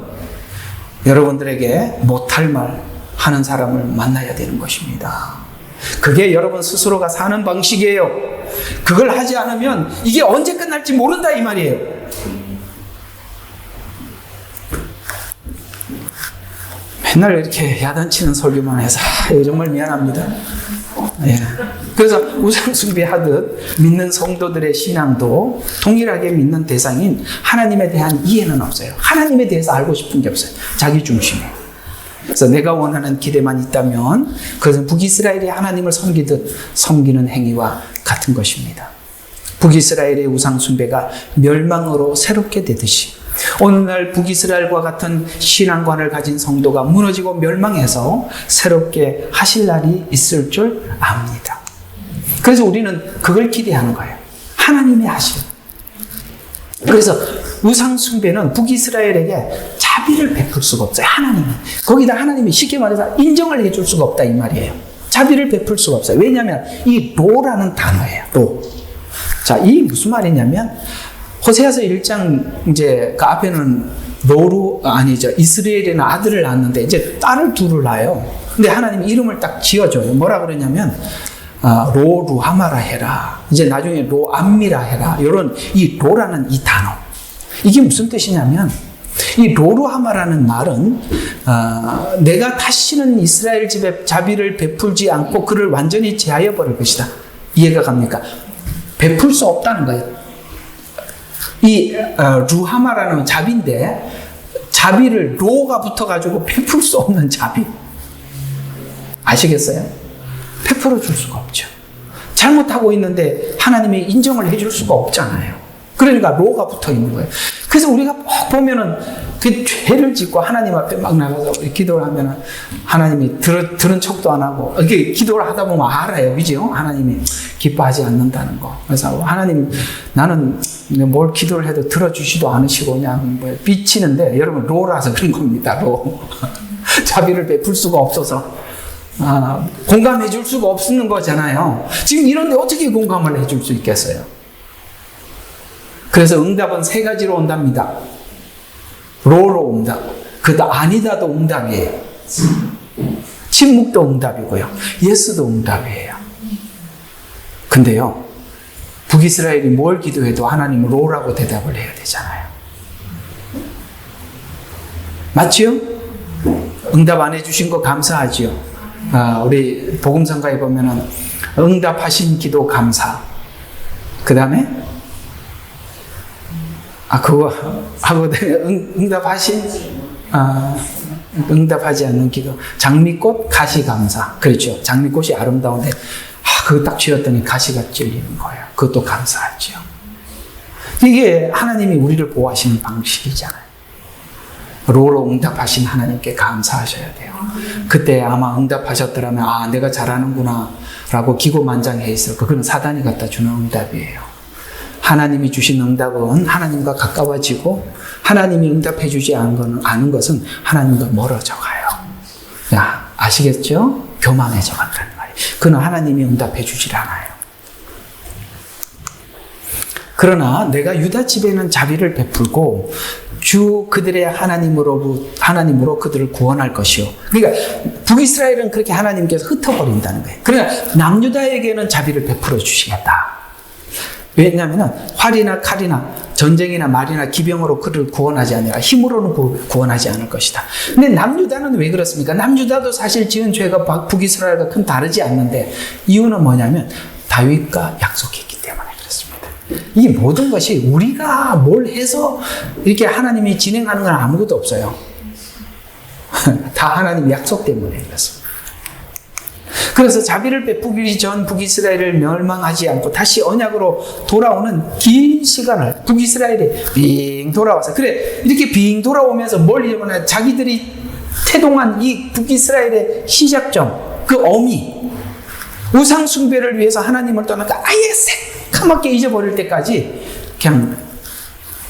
여러분들에게 못할 말 하는 사람을 만나야 되는 것입니다. 그게 여러분 스스로가 사는 방식이에요. 그걸 하지 않으면 이게 언제 끝날지 모른다 이 말이에요. 맨날 이렇게 야단치는 설교만 해서 정말 미안합니다. 예. 그래서 우상숭배하듯 믿는 성도들의 신앙도 동일하게 믿는 대상인 하나님에 대한 이해는 없어요. 하나님에 대해서 알고 싶은 게 없어요. 자기 중심이에요. 그래서 내가 원하는 기대만 있다면 그것은 북이스라엘이 하나님을 섬기듯 섬기는 행위와 같은 것입니다. 북이스라엘의 우상숭배가 멸망으로 새롭게 되듯이 오늘날 북이스라엘과 같은 신앙관을 가진 성도가 무너지고 멸망해서 새롭게 하실 날이 있을 줄 압니다. 그래서 우리는 그걸 기대하는 거예요. 하나님이 하실. 그래서 우상숭배는 북이스라엘에게 자비를 베풀 수가 없어요. 하나님이. 거기다 하나님이 쉽게 말해서 인정을 해줄 수가 없다 이 말이에요. 자비를 베풀 수가 없어요. 왜냐하면 이 로라는 단어예요. 로. 자, 이 무슨 말이냐면 호세아서 1장 이제 그 앞에는 이스라엘이라는 아들을 낳았는데 이제 딸을 둘을 낳아요. 근데 하나님이 이름을 딱 지어줘요. 뭐라 그러냐면 로루하마라 해라. 이제 나중에 로암미라 해라. 이런 이 로라는 이 단어. 이게 무슨 뜻이냐면 이 로루하마라는 말은 내가 다시는 이스라엘 집에 자비를 베풀지 않고 그를 완전히 제하여 버릴 것이다. 이해가 갑니까? 베풀 수 없다는 거예요. 이 루하마라는 자비인데 자비를 로가 붙어가지고 베풀 수 없는 자비. 아시겠어요? 베풀어 줄 수가 없죠. 잘못하고 있는데 하나님이 인정을 해줄 수가 없잖아요. 그러니까 로가 붙어 있는 거예요. 그래서 우리가 보면은 그 죄를 짓고 하나님 앞에 막 나가서 기도를 하면은 하나님이 들은 척도 안 하고 이렇게 기도를 하다 보면 알아요. 그죠? 하나님이 기뻐하지 않는다는 거. 그래서 하나님 나는 뭘 기도를 해도 들어주시도 않으시고 그냥 뭐 삐치는데 여러분 로라서 그런 겁니다. 로. 자비를 베풀 수가 없어서 공감해 줄 수가 없는 거잖아요. 지금 이런데 어떻게 공감을 해줄 수 있겠어요? 그래서 응답은 세 가지로 온답니다. 로로 응답, 그다 아니다도 응답이에요. 침묵도 응답이고요. 예스도 응답이에요. 근데요, 북이스라엘이 뭘 기도해도 하나님은 로라고 대답을 해야 되잖아요. 맞지요? 응답 안 해주신 거 감사하지요. 우리 복음성가에 보면은 응답하신 기도 감사. 그 다음에 그거 하고 응답하지 않는 기도. 장미꽃 가시 감사. 그렇죠. 장미꽃이 아름다운데 그거 딱 쥐었더니 가시가 찔리는 거예요. 그것도 감사하죠. 이게 하나님이 우리를 보호하시는 방식이잖아요. 로로 응답하신 하나님께 감사하셔야 돼요. 그때 아마 응답하셨더라면 내가 잘하는구나 라고 기고만장해 있을 거. 그건 사단이 갖다 주는 응답이에요. 하나님이 주신 응답은 하나님과 가까워지고 하나님이 응답해 주지 않은 것은 하나님과 멀어져 가요. 아시겠죠? 교만해져 간다는 말이에요. 그는 하나님이 응답해 주질 않아요. 그러나 내가 유다 집에는 자비를 베풀고 주 그들의 하나님으로 그들을 구원할 것이요. 그러니까 북이스라엘은 그렇게 하나님께서 흩어버린다는 거예요. 그러나 남유다에게는 자비를 베풀어 주시겠다. 왜냐하면 활이나 칼이나 전쟁이나 말이나 기병으로 그를 구원하지 아니라 힘으로는 구원하지 않을 것이다. 근데 남유다는 왜 그렇습니까? 남유다도 사실 지은 죄가 북이스라엘과 큰 다르지 않는데 이유는 뭐냐면 다윗과 약속했기 때문에 그렇습니다. 이 모든 것이 우리가 뭘 해서 이렇게 하나님이 진행하는 건 아무것도 없어요. 다 하나님 약속 때문에 그렇습니다. 그래서 자비를 베푸기 전 북이스라엘을 멸망하지 않고 다시 언약으로 돌아오는 긴 시간을 북이스라엘이 빙 돌아와서, 그래 이렇게 빙 돌아오면서 뭘 이루나, 자기들이 태동한 이 북이스라엘의 시작점, 그 어미, 우상 숭배를 위해서 하나님을 떠나가 아예 새카맣게 잊어버릴 때까지 그냥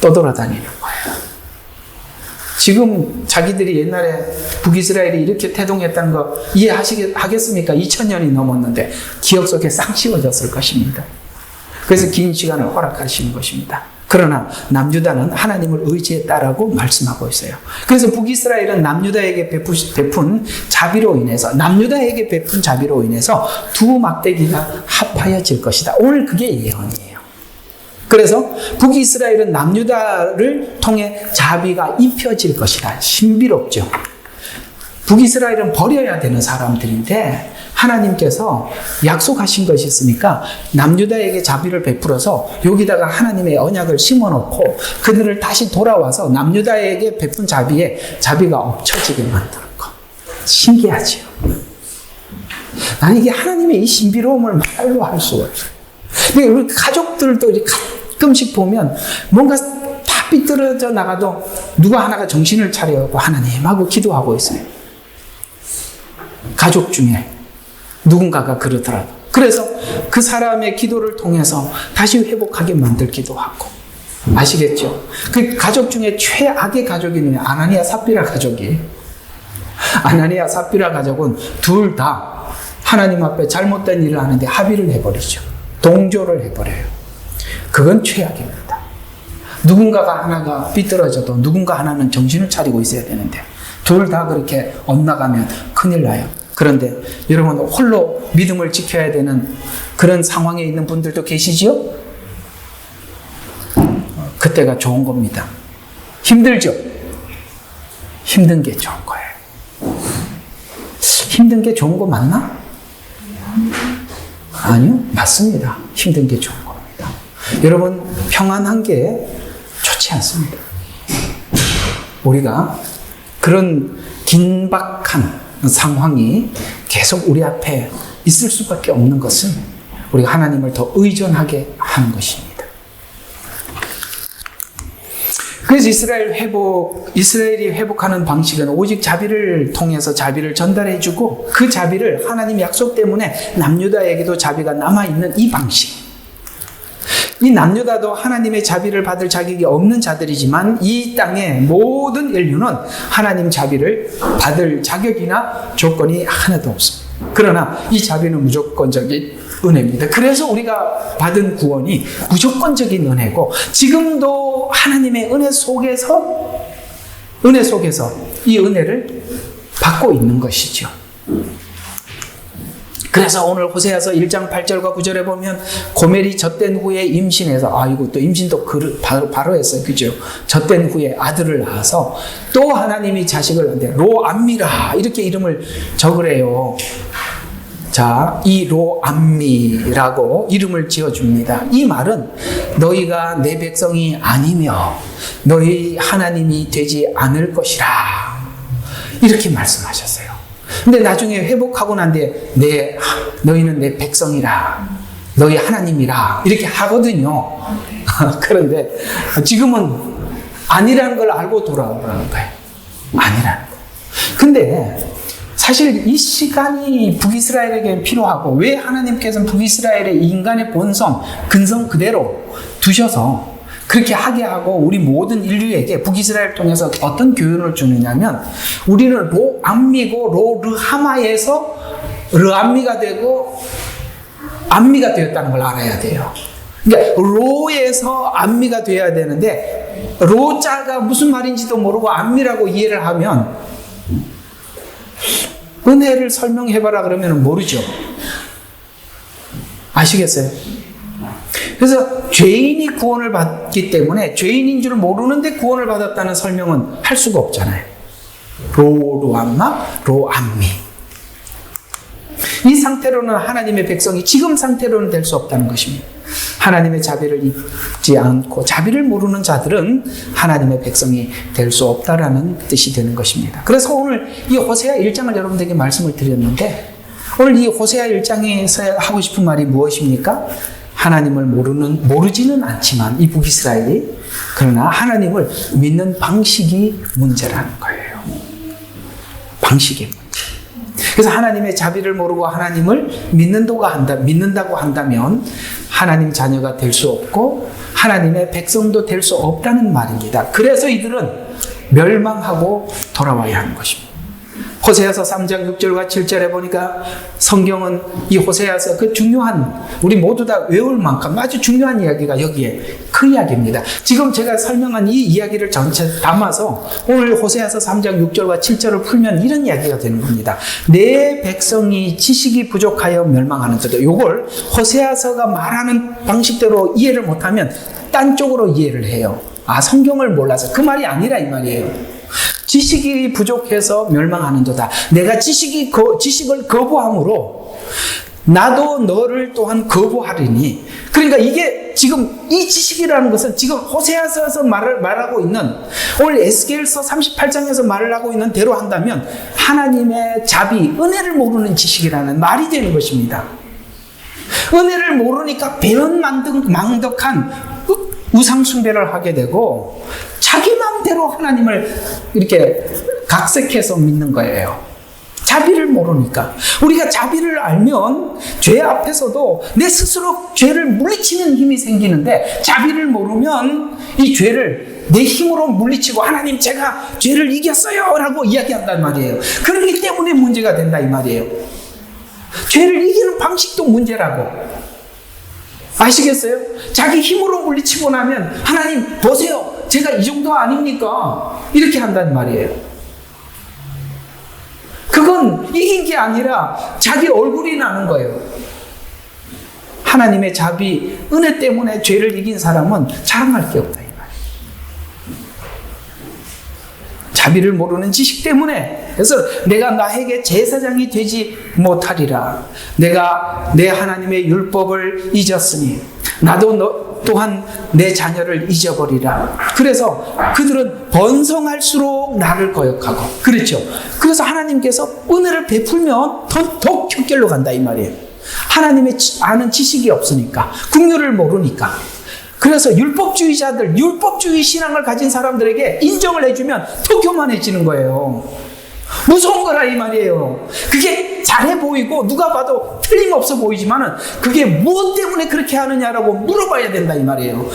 떠돌아다니는 거예요. 지금 자기들이 옛날에 북이스라엘이 이렇게 태동했다는 거 이해하겠습니까? 2000년이 넘었는데 기억 속에 싹 씌워졌을 것입니다. 그래서 긴 시간을 허락하시는 것입니다. 그러나 남유다는 하나님을 의지했다라고 말씀하고 있어요. 그래서 북이스라엘은 남유다에게 베푼 자비로 인해서, 남유다에게 베푼 자비로 인해서 두 막대기가 합하여질 것이다. 오늘 그게 예언이에요. 그래서 북이스라엘은 남유다를 통해 자비가 입혀질 것이다. 신비롭죠. 북이스라엘은 버려야 되는 사람들인데 하나님께서 약속하신 것이 있으니까 남유다에게 자비를 베풀어서 여기다가 하나님의 언약을 심어놓고 그들을 다시 돌아와서 남유다에게 베푼 자비가 엎쳐지게 만드는 것. 신기하죠. 나는 이게 하나님의 이 신비로움을 말로 할 수가 없어요. 근데 우리 가족들도 가끔씩 보면 뭔가 다 삐뚤어져 나가도 누가 하나가 정신을 차려고 하나님하고 기도하고 있어요. 가족 중에 누군가가 그러더라도. 그래서 그 사람의 기도를 통해서 다시 회복하게 만들기도 하고. 아시겠죠? 그 가족 중에 최악의 가족이 누구냐? 아나니아 삽비라 가족이. 아나니아 삽비라 가족은 둘 다 하나님 앞에 잘못된 일을 하는데 합의를 해버리죠. 동조를 해버려요. 그건 최악입니다. 누군가가 하나가 삐뚤어져도 누군가 하나는 정신을 차리고 있어야 되는데 둘 다 그렇게 엇나가면 큰일 나요. 그런데 여러분 홀로 믿음을 지켜야 되는 그런 상황에 있는 분들도 계시지요? 그때가 좋은 겁니다. 힘들죠? 힘든 게 좋은 거예요. 힘든 게 좋은 거 맞나? 아니요, 맞습니다. 힘든 게 좋은 겁니다. 여러분, 평안한 게 좋지 않습니다. 우리가 그런 긴박한 상황이 계속 우리 앞에 있을 수밖에 없는 것은 우리가 하나님을 더 의존하게 하는 것입니다. 그래서 이스라엘이 회복하는 방식은 오직 자비를 통해서 자비를 전달해주고 그 자비를 하나님 약속 때문에 남유다에게도 자비가 남아있는 이 방식. 이 남유다도 하나님의 자비를 받을 자격이 없는 자들이지만 이 땅의 모든 인류는 하나님 자비를 받을 자격이나 조건이 하나도 없습니다. 그러나 이 자비는 무조건적인 은혜입니다. 그래서 우리가 받은 구원이 무조건적인 은혜고 지금도 하나님의 은혜 속에서 이 은혜를 받고 있는 것이죠. 그래서 오늘 호세아서 1장 8절과 9절에 보면 고멜이 젖된 후에 임신해서, 아이고 또 임신도 바로 했어요. 그죠? 젖된 후에 아들을 낳아서 또 하나님이 자식을 낳는데 로암미라 이렇게 이름을 적으래요. 자, 이 로암미라고 이름을 지어줍니다. 이 말은 너희가 내 백성이 아니며 너희 하나님이 되지 않을 것이라 이렇게 말씀하셨어요. 근데 나중에 회복하고 난 뒤에 너희는 내 백성이라 너희 하나님이라 이렇게 하거든요. 그런데 지금은 아니라는 걸 알고 돌아오라는 거예요. 아니라는 거. 근데 사실 이 시간이 북이스라엘에게 필요하고 왜 하나님께서는 북이스라엘의 인간의 본성, 근성 그대로 두셔서 그렇게 하게 하고 우리 모든 인류에게 북이스라엘을 통해서 어떤 교훈을 주느냐면 우리는 로암미고 로르하마에서 르암미가 되고 암미가 되었다는 걸 알아야 돼요. 그러니까 로에서 암미가 되어야 되는데 로자가 무슨 말인지도 모르고 암미라고 이해를 하면 은혜를 설명해봐라 그러면 모르죠. 아시겠어요? 그래서 죄인이 구원을 받기 때문에 죄인인 줄 모르는데 구원을 받았다는 설명은 할 수가 없잖아요. 로암마, 로암미. 이 상태로는 하나님의 백성이 지금 상태로는 될 수 없다는 것입니다. 하나님의 자비를 입지 않고 자비를 모르는 자들은 하나님의 백성이 될 수 없다라는 뜻이 되는 것입니다. 그래서 오늘 이 호세아 1장을 여러분들에게 말씀을 드렸는데 오늘 이 호세아 1장에서 하고 싶은 말이 무엇입니까? 하나님을 모르지는 않지만 이 북이스라엘이, 그러나 하나님을 믿는 방식이 문제라는 거예요. 방식이 문제. 그래서 하나님의 자비를 모르고 하나님을 믿는다고 한다면 하나님 자녀가 될 수 없고 하나님의 백성도 될 수 없다는 말입니다. 그래서 이들은 멸망하고 돌아와야 하는 것입니다. 호세아서 3장 6절과 7절에 보니까 성경은 이 호세아서 그 중요한, 우리 모두 다 외울 만큼 아주 중요한 이야기가 여기에 그 이야기입니다. 지금 제가 설명한 이 이야기를 전체 담아서 오늘 호세아서 3장 6절과 7절을 풀면 이런 이야기가 되는 겁니다. 내 백성이 지식이 부족하여 멸망하는 것도, 요걸 호세아서가 말하는 방식대로 이해를 못하면 딴 쪽으로 이해를 해요. 성경을 몰라서. 그 말이 아니라 이 말이에요. 지식이 부족해서 멸망하는 도다. 내가 지식을 거부함으로 나도 너를 또한 거부하리니. 그러니까 이게 지금 이 지식이라는 것은 지금 호세아서에서 말하고 있는, 오늘 에스겔서 38장에서 말을 하고 있는 대로 한다면 하나님의 자비, 은혜를 모르는 지식이라는 말이 되는 것입니다. 은혜를 모르니까 배은망덕한 우상숭배를 하게 되고 자기 마음대로 하나님을 이렇게 각색해서 믿는 거예요. 자비를 모르니까. 우리가 자비를 알면 죄 앞에서도 내 스스로 죄를 물리치는 힘이 생기는데, 자비를 모르면 이 죄를 내 힘으로 물리치고 하나님 제가 죄를 이겼어요 라고 이야기한단 말이에요. 그렇기 때문에 문제가 된다 이 말이에요. 죄를 이기는 방식도 문제라고. 아시겠어요? 자기 힘으로 물리치고 나면 하나님 보세요, 제가 이 정도 아닙니까? 이렇게 한단 말이에요. 그건 이긴 게 아니라 자기 얼굴이 나는 거예요. 하나님의 자비, 은혜 때문에 죄를 이긴 사람은 자랑할 게 없다 이 말이에요. 자비를 모르는 지식 때문에. 그래서 내가 나에게 제사장이 되지 못하리라. 내가 내 하나님의 율법을 잊었으니 나도 또한 내 자녀를 잊어버리라. 그래서 그들은 번성할수록 나를 거역하고. 그렇죠. 그래서 하나님께서 은혜를 베풀면 더 격결로 간다 이 말이에요. 하나님의 아는 지식이 없으니까, 긍휼을 모르니까. 그래서 율법주의자들, 율법주의 신앙을 가진 사람들에게 인정을 해주면 더 교만해지는 거예요. 무서운 거라 이 말이에요. 그게 잘해 보이고 누가 봐도 틀림없어 보이지만은 그게 무엇 때문에 그렇게 하느냐라고 물어봐야 된다 이 말이에요.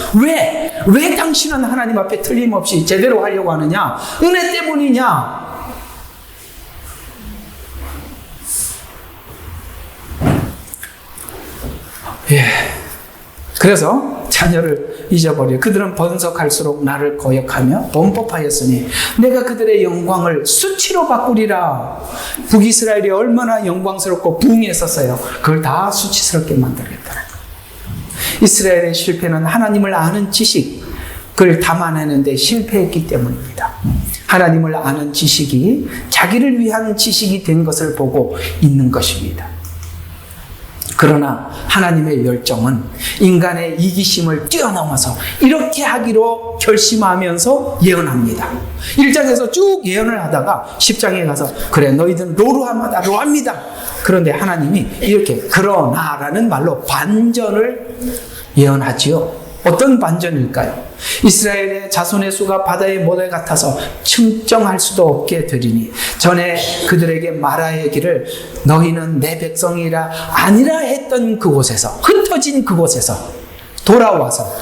왜 당신은 하나님 앞에 틀림없이 제대로 하려고 하느냐? 은혜 때문이냐? 그래서 자녀를 잊어버려 그들은 번성할수록 나를 거역하며 범법하였으니 내가 그들의 영광을 수치로 바꾸리라. 북이스라엘이 얼마나 영광스럽고 부흥했었어요. 그걸 다 수치스럽게 만들겠다. 이스라엘의 실패는 하나님을 아는 지식을 담아내는데 실패했기 때문입니다. 하나님을 아는 지식이 자기를 위한 지식이 된 것을 보고 있는 것입니다. 그러나 하나님의 열정은 인간의 이기심을 뛰어넘어서 이렇게 하기로 결심하면서 예언합니다. 1장에서 쭉 예언을 하다가 10장에 가서 그래 너희들은 로루합니다. 그런데 하나님이 이렇게 그러나라는 말로 반전을 예언하지요. 어떤 반전일까요? 이스라엘의 자손의 수가 바다의 모래 같아서 측정할 수도 없게 되리니 전에 그들에게 말하기를 너희는 내 백성이라 아니라 했던 그곳에서, 흩어진 그곳에서 돌아와서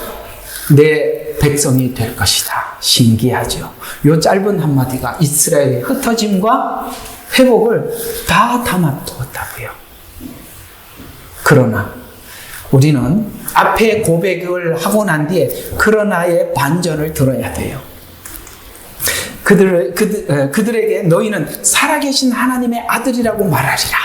내 백성이 될 것이다. 신기하죠. 이 짧은 한마디가 이스라엘의 흩어짐과 회복을 다 담아두었다고요. 그러나 우리는 앞에 고백을 하고 난 뒤에 그러나의 반전을 들어야 돼요. 그들에게 너희는 살아계신 하나님의 아들이라고 말하리라.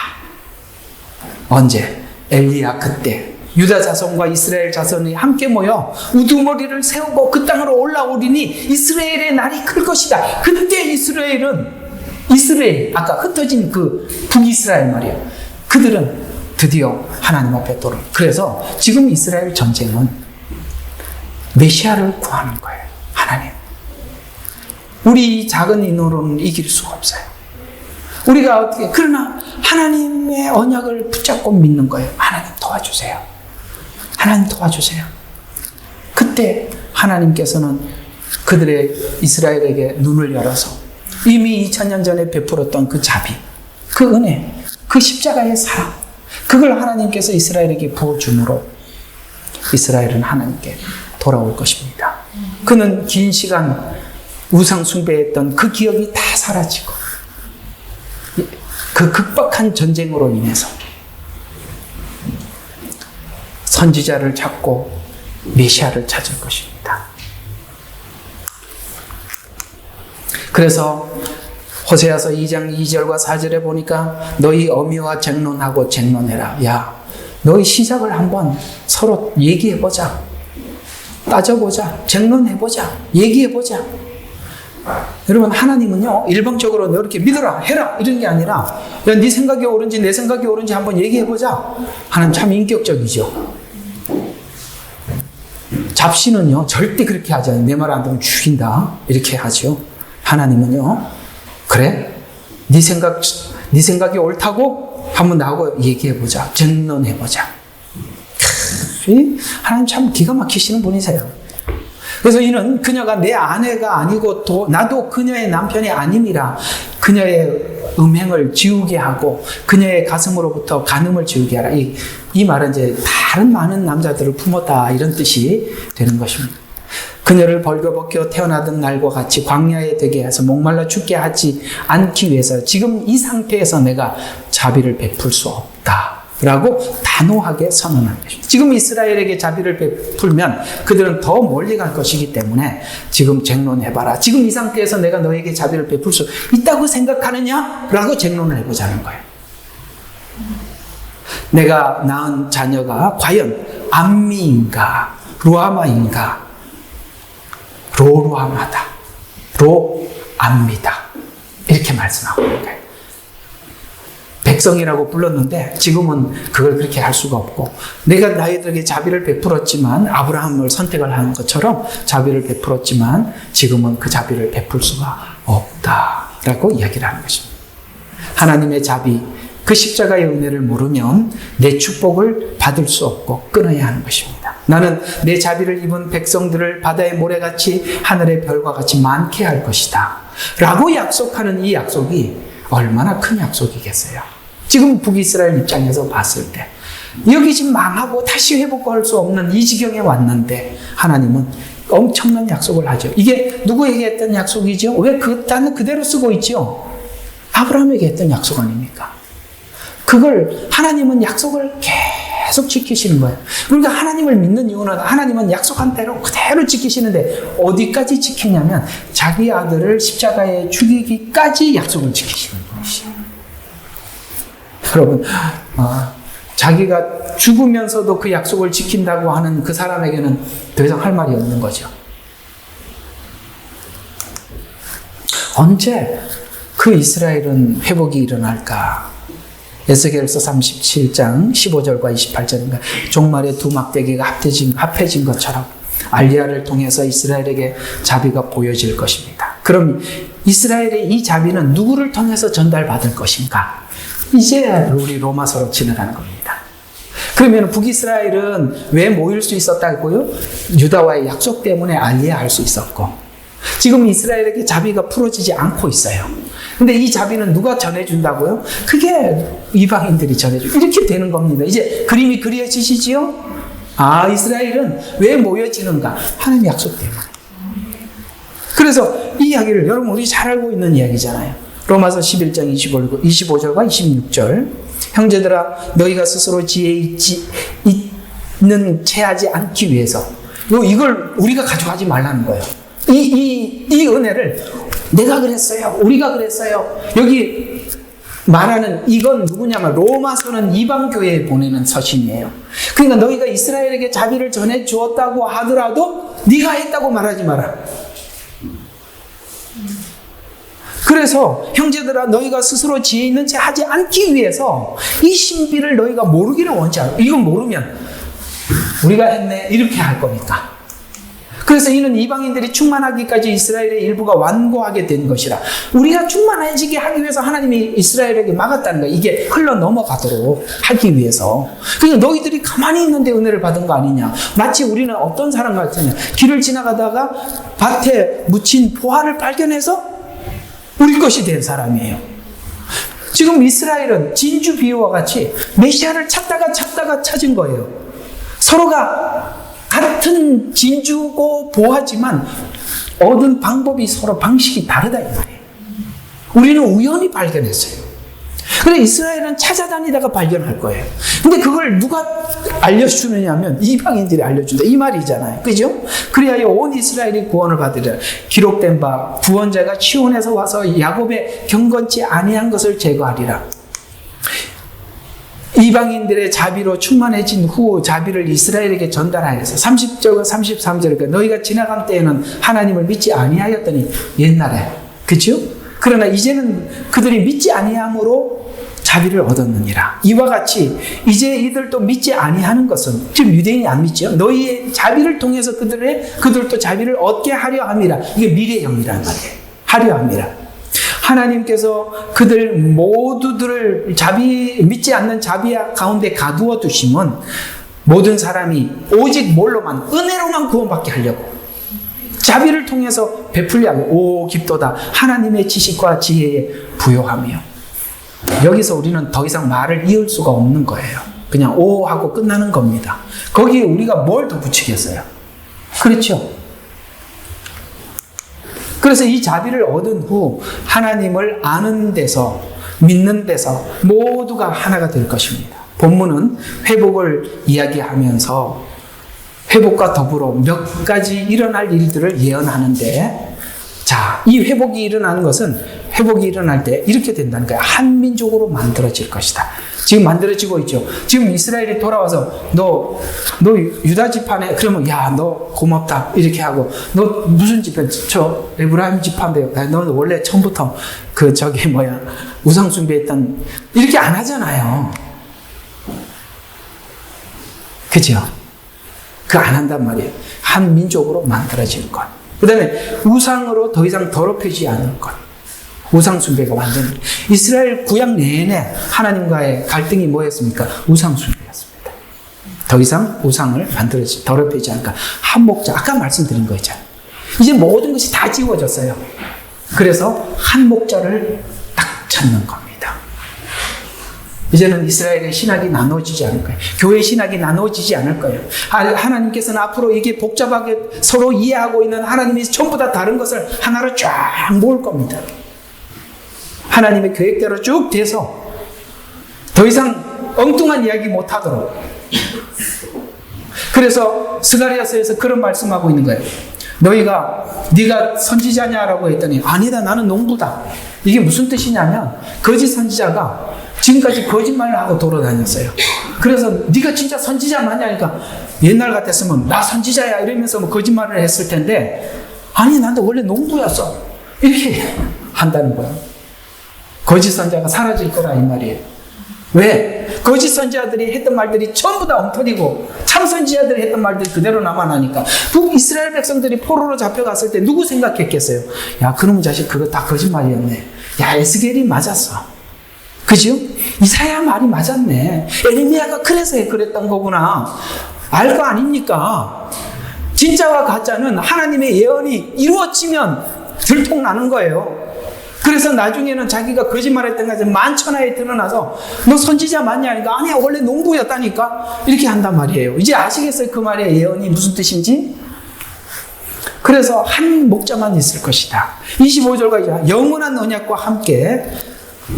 언제? 엘리야 그때 유다 자손과 이스라엘 자손이 함께 모여 우두머리를 세우고 그 땅으로 올라오리니 이스라엘의 날이 클 것이다. 그때 이스라엘 아까 흩어진 그 북이스라엘 말이에요. 그들은 드디어 하나님 앞에 돌아올. 그래서 지금 이스라엘 전쟁은 메시아를 구하는 거예요. 하나님, 우리 작은 인으로는 이길 수가 없어요. 우리가 어떻게, 그러나 하나님의 언약을 붙잡고 믿는 거예요. 하나님 도와주세요. 하나님 도와주세요. 그때 하나님께서는 그들의 이스라엘에게 눈을 열어서 이미 2000년 전에 베풀었던 그 자비, 그 은혜, 그 십자가의 사랑, 그걸 하나님께서 이스라엘에게 부어줌으로 이스라엘은 하나님께 돌아올 것입니다. 그는 긴 시간 우상 숭배했던 그 기억이 다 사라지고 그 극박한 전쟁으로 인해서 선지자를 찾고 메시아를 찾을 것입니다. 그래서 호세아서 2장 2절과 4절에 보니까 너희 어미와 쟁론하고 쟁론해라. 야, 너희 시작을 한번 서로 얘기해보자. 따져보자. 쟁론해보자. 얘기해보자. 여러분, 하나님은요, 일방적으로 너 이렇게 믿어라, 해라, 이런 게 아니라, 야, 네 생각이 옳은지 내 생각이 옳은지 한번 얘기해보자. 하나님 참 인격적이죠. 잡신은요, 절대 그렇게 하지 않아요. 내 말 안 들으면 죽인다. 이렇게 하죠. 하나님은요, 그래? 네 생각이 옳다고 한번 나하고 얘기해보자. 쟁론해보자. 하나님 참 기가 막히시는 분이세요. 그래서 이는 그녀가 내 아내가 아니고 나도 그녀의 남편이 아님이라 그녀의 음행을 지우게 하고 그녀의 가슴으로부터 간음을 지우게 하라. 이 말은 이제 다른 많은 남자들을 품었다 이런 뜻이 되는 것입니다. 그녀를 벌거벗겨 태어나던 날과 같이 광야에 되게 해서 목말라 죽게 하지 않기 위해서 지금 이 상태에서 내가 자비를 베풀 수 없다 라고 단호하게 선언한 것입니다. 지금 이스라엘에게 자비를 베풀면 그들은 더 멀리 갈 것이기 때문에 지금 쟁론해봐라. 지금 이 상태에서 내가 너에게 자비를 베풀 수 있다고 생각하느냐? 라고 쟁론을 해보자는 거예요. 내가 낳은 자녀가 과연 암미인가 루아마인가? 로루아마다. 로암미다. 이렇게 말씀하고 있는 거예요. 백성이라고 불렀는데 지금은 그걸 그렇게 할 수가 없고 내가 너희들에게 자비를 베풀었지만 아브라함을 선택을 한 것처럼 자비를 베풀었지만 지금은 그 자비를 베풀 수가 없다라고 이야기를 하는 것입니다. 하나님의 자비, 그 십자가의 은혜를 모르면 내 축복을 받을 수 없고 끊어야 하는 것입니다. 나는 내 자비를 입은 백성들을 바다의 모래같이 하늘의 별과 같이 많게 할 것이다 라고 약속하는 이 약속이 얼마나 큰 약속이겠어요. 지금 북이스라엘 입장에서 봤을 때 여기 지금 망하고 다시 회복할 수 없는 이 지경에 왔는데 하나님은 엄청난 약속을 하죠. 이게 누구에게 했던 약속이죠? 왜 그 단어 그대로 쓰고 있죠? 아브라함에게 했던 약속 아닙니까? 그걸 하나님은 약속을 계속 지키시는 거예요. 우리가 하나님을 믿는 이유는 하나님은 약속한 대로 그대로 지키시는데 어디까지 지키냐면 자기 아들을 십자가에 죽이기까지 약속을 지키시는 분이시죠. 여러분, 자기가 죽으면서도 그 약속을 지킨다고 하는 그 사람에게는 더 이상 할 말이 없는 거죠. 언제 그 이스라엘은 회복이 일어날까? 에스겔서 37장 15절과 28절인가 종말의 두 막대기가 합해진 것처럼 알리야를 통해서 이스라엘에게 자비가 보여질 것입니다. 그럼 이스라엘의 이 자비는 누구를 통해서 전달받을 것인가? 이제 우리 로마서로 지나가는 겁니다. 그러면 북이스라엘은 왜 모일 수 있었다고요? 유다와의 약속 때문에 알리야할 수 있었고 지금 이스라엘에게 자비가 풀어지지 않고 있어요. 근데 이 자비는 누가 전해준다고요? 그게 이방인들이 전해주고 이렇게 되는 겁니다. 이제 그림이 그려지시지요? 이스라엘은 왜 모여지는가? 하나님 약속 때문에. 그래서 이 이야기를 여러분 우리 잘 알고 있는 이야기잖아요. 로마서 11장 25절과 26절 형제들아 너희가 스스로 지혜 있는 체하지 않기 위해서 이걸 우리가 가져가지 말라는 거예요. 이 은혜를 내가 그랬어요. 우리가 그랬어요. 여기 말하는 이건 누구냐면 로마서는 이방교회에 보내는 서신이에요. 그러니까 너희가 이스라엘에게 자비를 전해 주었다고 하더라도 네가 했다고 말하지 마라. 그래서 형제들아 너희가 스스로 지혜 있는 채 하지 않기 위해서 이 신비를 너희가 모르기를 원치 않아. 이건 모르면 우리가 했네 이렇게 할 거니까. 그래서 이는 이방인들이 충만하기까지 이스라엘의 일부가 완고하게 된 것이라. 우리가 충만해지게 하기 위해서 하나님이 이스라엘에게 막았다는 거야. 이게 흘러 넘어가도록 하기 위해서. 그러니까 너희들이 가만히 있는데 은혜를 받은 거 아니냐. 마치 우리는 어떤 사람 같으냐. 길을 지나가다가 밭에 묻힌 보화를 발견해서 우리 것이 된 사람이에요. 지금 이스라엘은 진주 비유와 같이 메시아를 찾다가 찾은 거예요. 서로가 같은 진주고 보화지만 얻은 방법이 서로 방식이 다르다 이 말이에요. 우리는 우연히 발견했어요. 그래 이스라엘은 찾아다니다가 발견할 거예요. 근데 그걸 누가 알려주느냐 하면 이방인들이 알려준다 이 말이잖아요. 그죠? 그래야 온 이스라엘이 구원을 받으리라. 기록된 바 구원자가 시온에서 와서 야곱의 경건치 아니한 것을 제거하리라. 이방인들의 자비로 충만해진 후 자비를 이스라엘에게 전달하여서 30절 33절 그러니까 너희가 지나간 때에는 하나님을 믿지 아니하였더니 옛날에 그렇죠? 그러나 이제는 그들이 믿지 아니함으로 자비를 얻었느니라. 이와 같이 이제 이들도 믿지 아니하는 것은 지금 유대인이 안 믿죠. 너희의 자비를 통해서 그들도 자비를 얻게 하려 함이라. 이게 미래형이란 말이에요. 하려 함이라. 하나님께서 그들 모두들을 믿지 않는 자비 가운데 가두어 두심은 모든 사람이 오직 뭘로만 은혜로만 구원받게 하려고 자비를 통해서 베풀려 하고 오 깊도다 하나님의 지식과 지혜에 부요하며. 여기서 우리는 더 이상 말을 이을 수가 없는 거예요. 그냥 오 하고 끝나는 겁니다. 거기에 우리가 뭘 더 붙이겠어요? 그렇죠? 그래서 이 자비를 얻은 후 하나님을 아는 데서 믿는 데서 모두가 하나가 될 것입니다. 본문은 회복을 이야기하면서 회복과 더불어 몇 가지 일어날 일들을 예언하는데 자, 이 회복이 일어나는 것은 회복이 일어날 때 이렇게 된다는 거예요. 한민족으로 만들어질 것이다. 지금 만들어지고 있죠. 지금 이스라엘이 돌아와서 너 유다 지파네. 그러면 야, 너 고맙다. 이렇게 하고 너 무슨 지파? 저 에브라임 지파인데요. 너는 원래 처음부터 우상 숭배했던 이렇게 안 하잖아요. 그죠? 그 안 한단 말이에요. 한 민족으로 만들어질 것. 그 다음에 우상으로 더 이상 더럽혀지지 않을 것. 우상 숭배가 완전히 이스라엘 구약 내내 하나님과의 갈등이 뭐였습니까? 우상 숭배였습니다. 더 이상 우상을 더럽히지 않을까. 한 목자 아까 말씀드린 거 있잖아요. 이제 모든 것이 다 지워졌어요. 그래서 한 목자를 딱 찾는 겁니다. 이제는 이스라엘의 신학이 나눠지지 않을 거예요. 교회 신학이 나눠지지 않을 거예요. 하나님께서는 앞으로 이게 복잡하게 서로 이해하고 있는 하나님이 전부 다 다른 것을 하나로 쫙 모을 겁니다. 하나님의 계획대로 쭉 돼서 더 이상 엉뚱한 이야기 못하도록. 그래서 스가랴서에서 그런 말씀하고 있는 거예요. 네가 선지자냐라고 했더니 아니다 나는 농부다. 이게 무슨 뜻이냐면 거짓 선지자가 지금까지 거짓말을 하고 돌아다녔어요. 그래서 네가 진짜 선지자 맞냐니까 옛날 같았으면 나 선지자야 이러면서 거짓말을 했을 텐데 아니 나도 원래 농부였어 이렇게 한다는 거예요. 거짓 선지자가 사라질 거라 이 말이에요. 왜? 거짓 선지자들이 했던 말들이 전부 다 엉터리고 참 선지자들이 했던 말들이 그대로 남아나니까 북이스라엘 백성들이 포로로 잡혀갔을 때 누구 생각했겠어요? 야 그놈 자식 그거 다 거짓말이었네. 야 에스겔이 맞았어. 그죠? 이사야 말이 맞았네. 에레미야가 그래서 그랬던 거구나. 알 거 아닙니까? 진짜와 가짜는 하나님의 예언이 이루어지면 들통나는 거예요. 그래서 나중에는 자기가 거짓말했던 것이 만천하에 드러나서 너 선지자 맞냐? 하니까 아니야 원래 농부였다니까 이렇게 한단 말이에요. 이제 아시겠어요? 그 말의 예언이 무슨 뜻인지? 그래서 한 목자만 있을 것이다. 25절까지 영원한 언약과 함께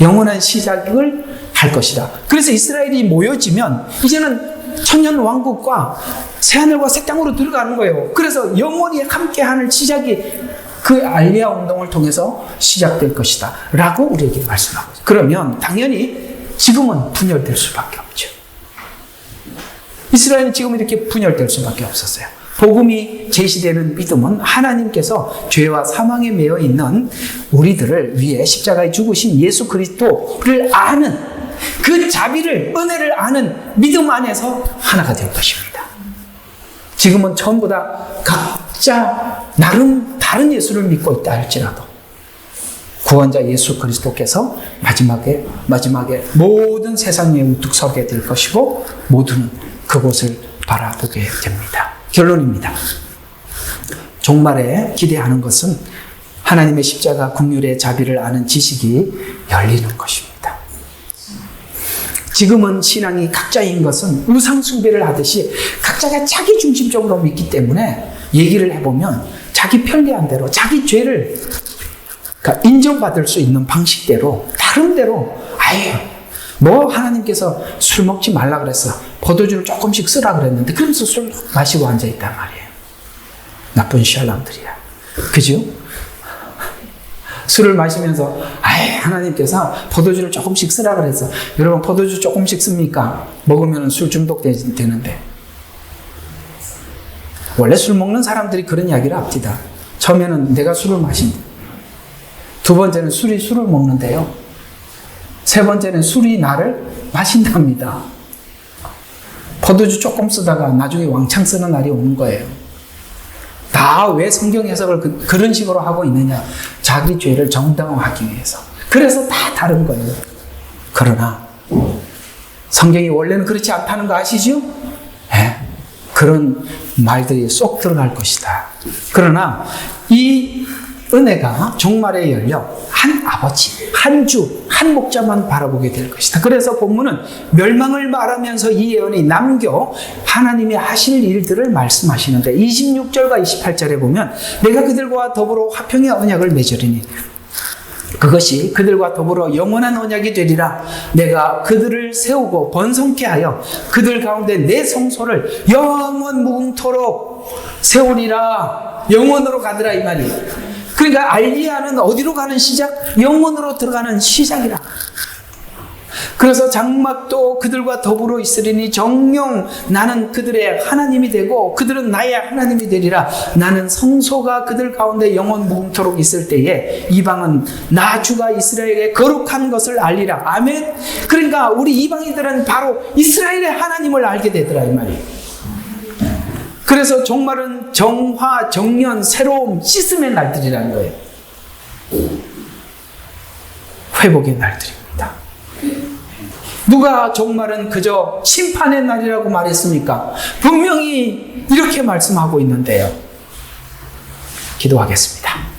영원한 시작을 할 것이다. 그래서 이스라엘이 모여지면 이제는 천년 왕국과 새하늘과 새 땅으로 들어가는 거예요. 그래서 영원히 함께하는 시작이 그 알리아 운동을 통해서 시작될 것이다 라고 우리에게 말씀하고 있어요. 그러면 당연히 지금은 분열될 수밖에 없죠. 이스라엘은 지금 이렇게 분열될 수밖에 없었어요. 복음이 제시되는 믿음은 하나님께서 죄와 사망에 매여 있는 우리들을 위해 십자가에 죽으신 예수 그리스도를 아는 그 자비를 은혜를 아는 믿음 안에서 하나가 될 것입니다. 지금은 전부 다 각 각자 나름 다른 예수를 믿고 있다 할지라도 구원자 예수 그리스도께서 마지막에 모든 세상 위에 우뚝 서게 될 것이고 모두는 그곳을 바라보게 됩니다. 결론입니다. 종말에 기대하는 것은 하나님의 십자가 긍휼의 자비를 아는 지식이 열리는 것입니다. 지금은 신앙이 각자인 것은 우상숭배를 하듯이 각자가 자기 중심적으로 믿기 때문에 얘기를 해보면 자기 편리한 대로 자기 죄를 인정받을 수 있는 방식대로 다른대로 뭐 하나님께서 술 먹지 말라 그랬어. 포도주를 조금씩 쓰라 그랬는데 그러면서 술 마시고 앉아있단 말이에요. 나쁜 샬람들이야. 그죠? 술을 마시면서 하나님께서 포도주를 조금씩 쓰라 그랬어. 여러분 포도주 조금씩 씁니까? 먹으면 술 중독되는데. 원래 술 먹는 사람들이 그런 이야기를 합니다. 처음에는 내가 술을 마신다. 두 번째는 술이 술을 먹는데요. 세 번째는 술이 나를 마신답니다. 포도주 조금 쓰다가 나중에 왕창 쓰는 날이 오는 거예요. 다 왜 성경 해석을 그런 식으로 하고 있느냐? 자기 죄를 정당화하기 위해서. 그래서 다 다른 거예요. 그러나 성경이 원래는 그렇지 않다는 거 아시죠? 네. 그런 말들이 쏙 들어갈 것이다. 그러나 이 은혜가 종말에 열려 한 아버지, 한 주, 한 목자만 바라보게 될 것이다. 그래서 본문은 멸망을 말하면서 이 예언이 남겨 하나님이 하실 일들을 말씀하시는데 26절과 28절에 보면 내가 그들과 더불어 화평의 언약을 맺으리니 그것이 그들과 더불어 영원한 언약이 되리라. 내가 그들을 세우고 번성케 하여 그들 가운데 내 성소를 영원 무궁토록 세우리라. 영원으로 가더라 이 말이에요. 그러니까 알리야는 어디로 가는 시작? 영원으로 들어가는 시작이라. 그래서 장막도 그들과 더불어 있으리니 정녕 나는 그들의 하나님이 되고 그들은 나의 하나님이 되리라. 나는 성소가 그들 가운데 영원 무궁토록 있을 때에 이방은 나 주가 이스라엘의 거룩한 것을 알리라. 아멘. 그러니까 우리 이방인들은 바로 이스라엘의 하나님을 알게 되더라 이 말이에요. 그래서 종말은 정화, 정년, 새로움, 씻음의 날들이라는 거예요. 회복의 날들입니다. 누가 종말은 그저 심판의 날이라고 말했습니까? 분명히 이렇게 말씀하고 있는데요. 기도하겠습니다.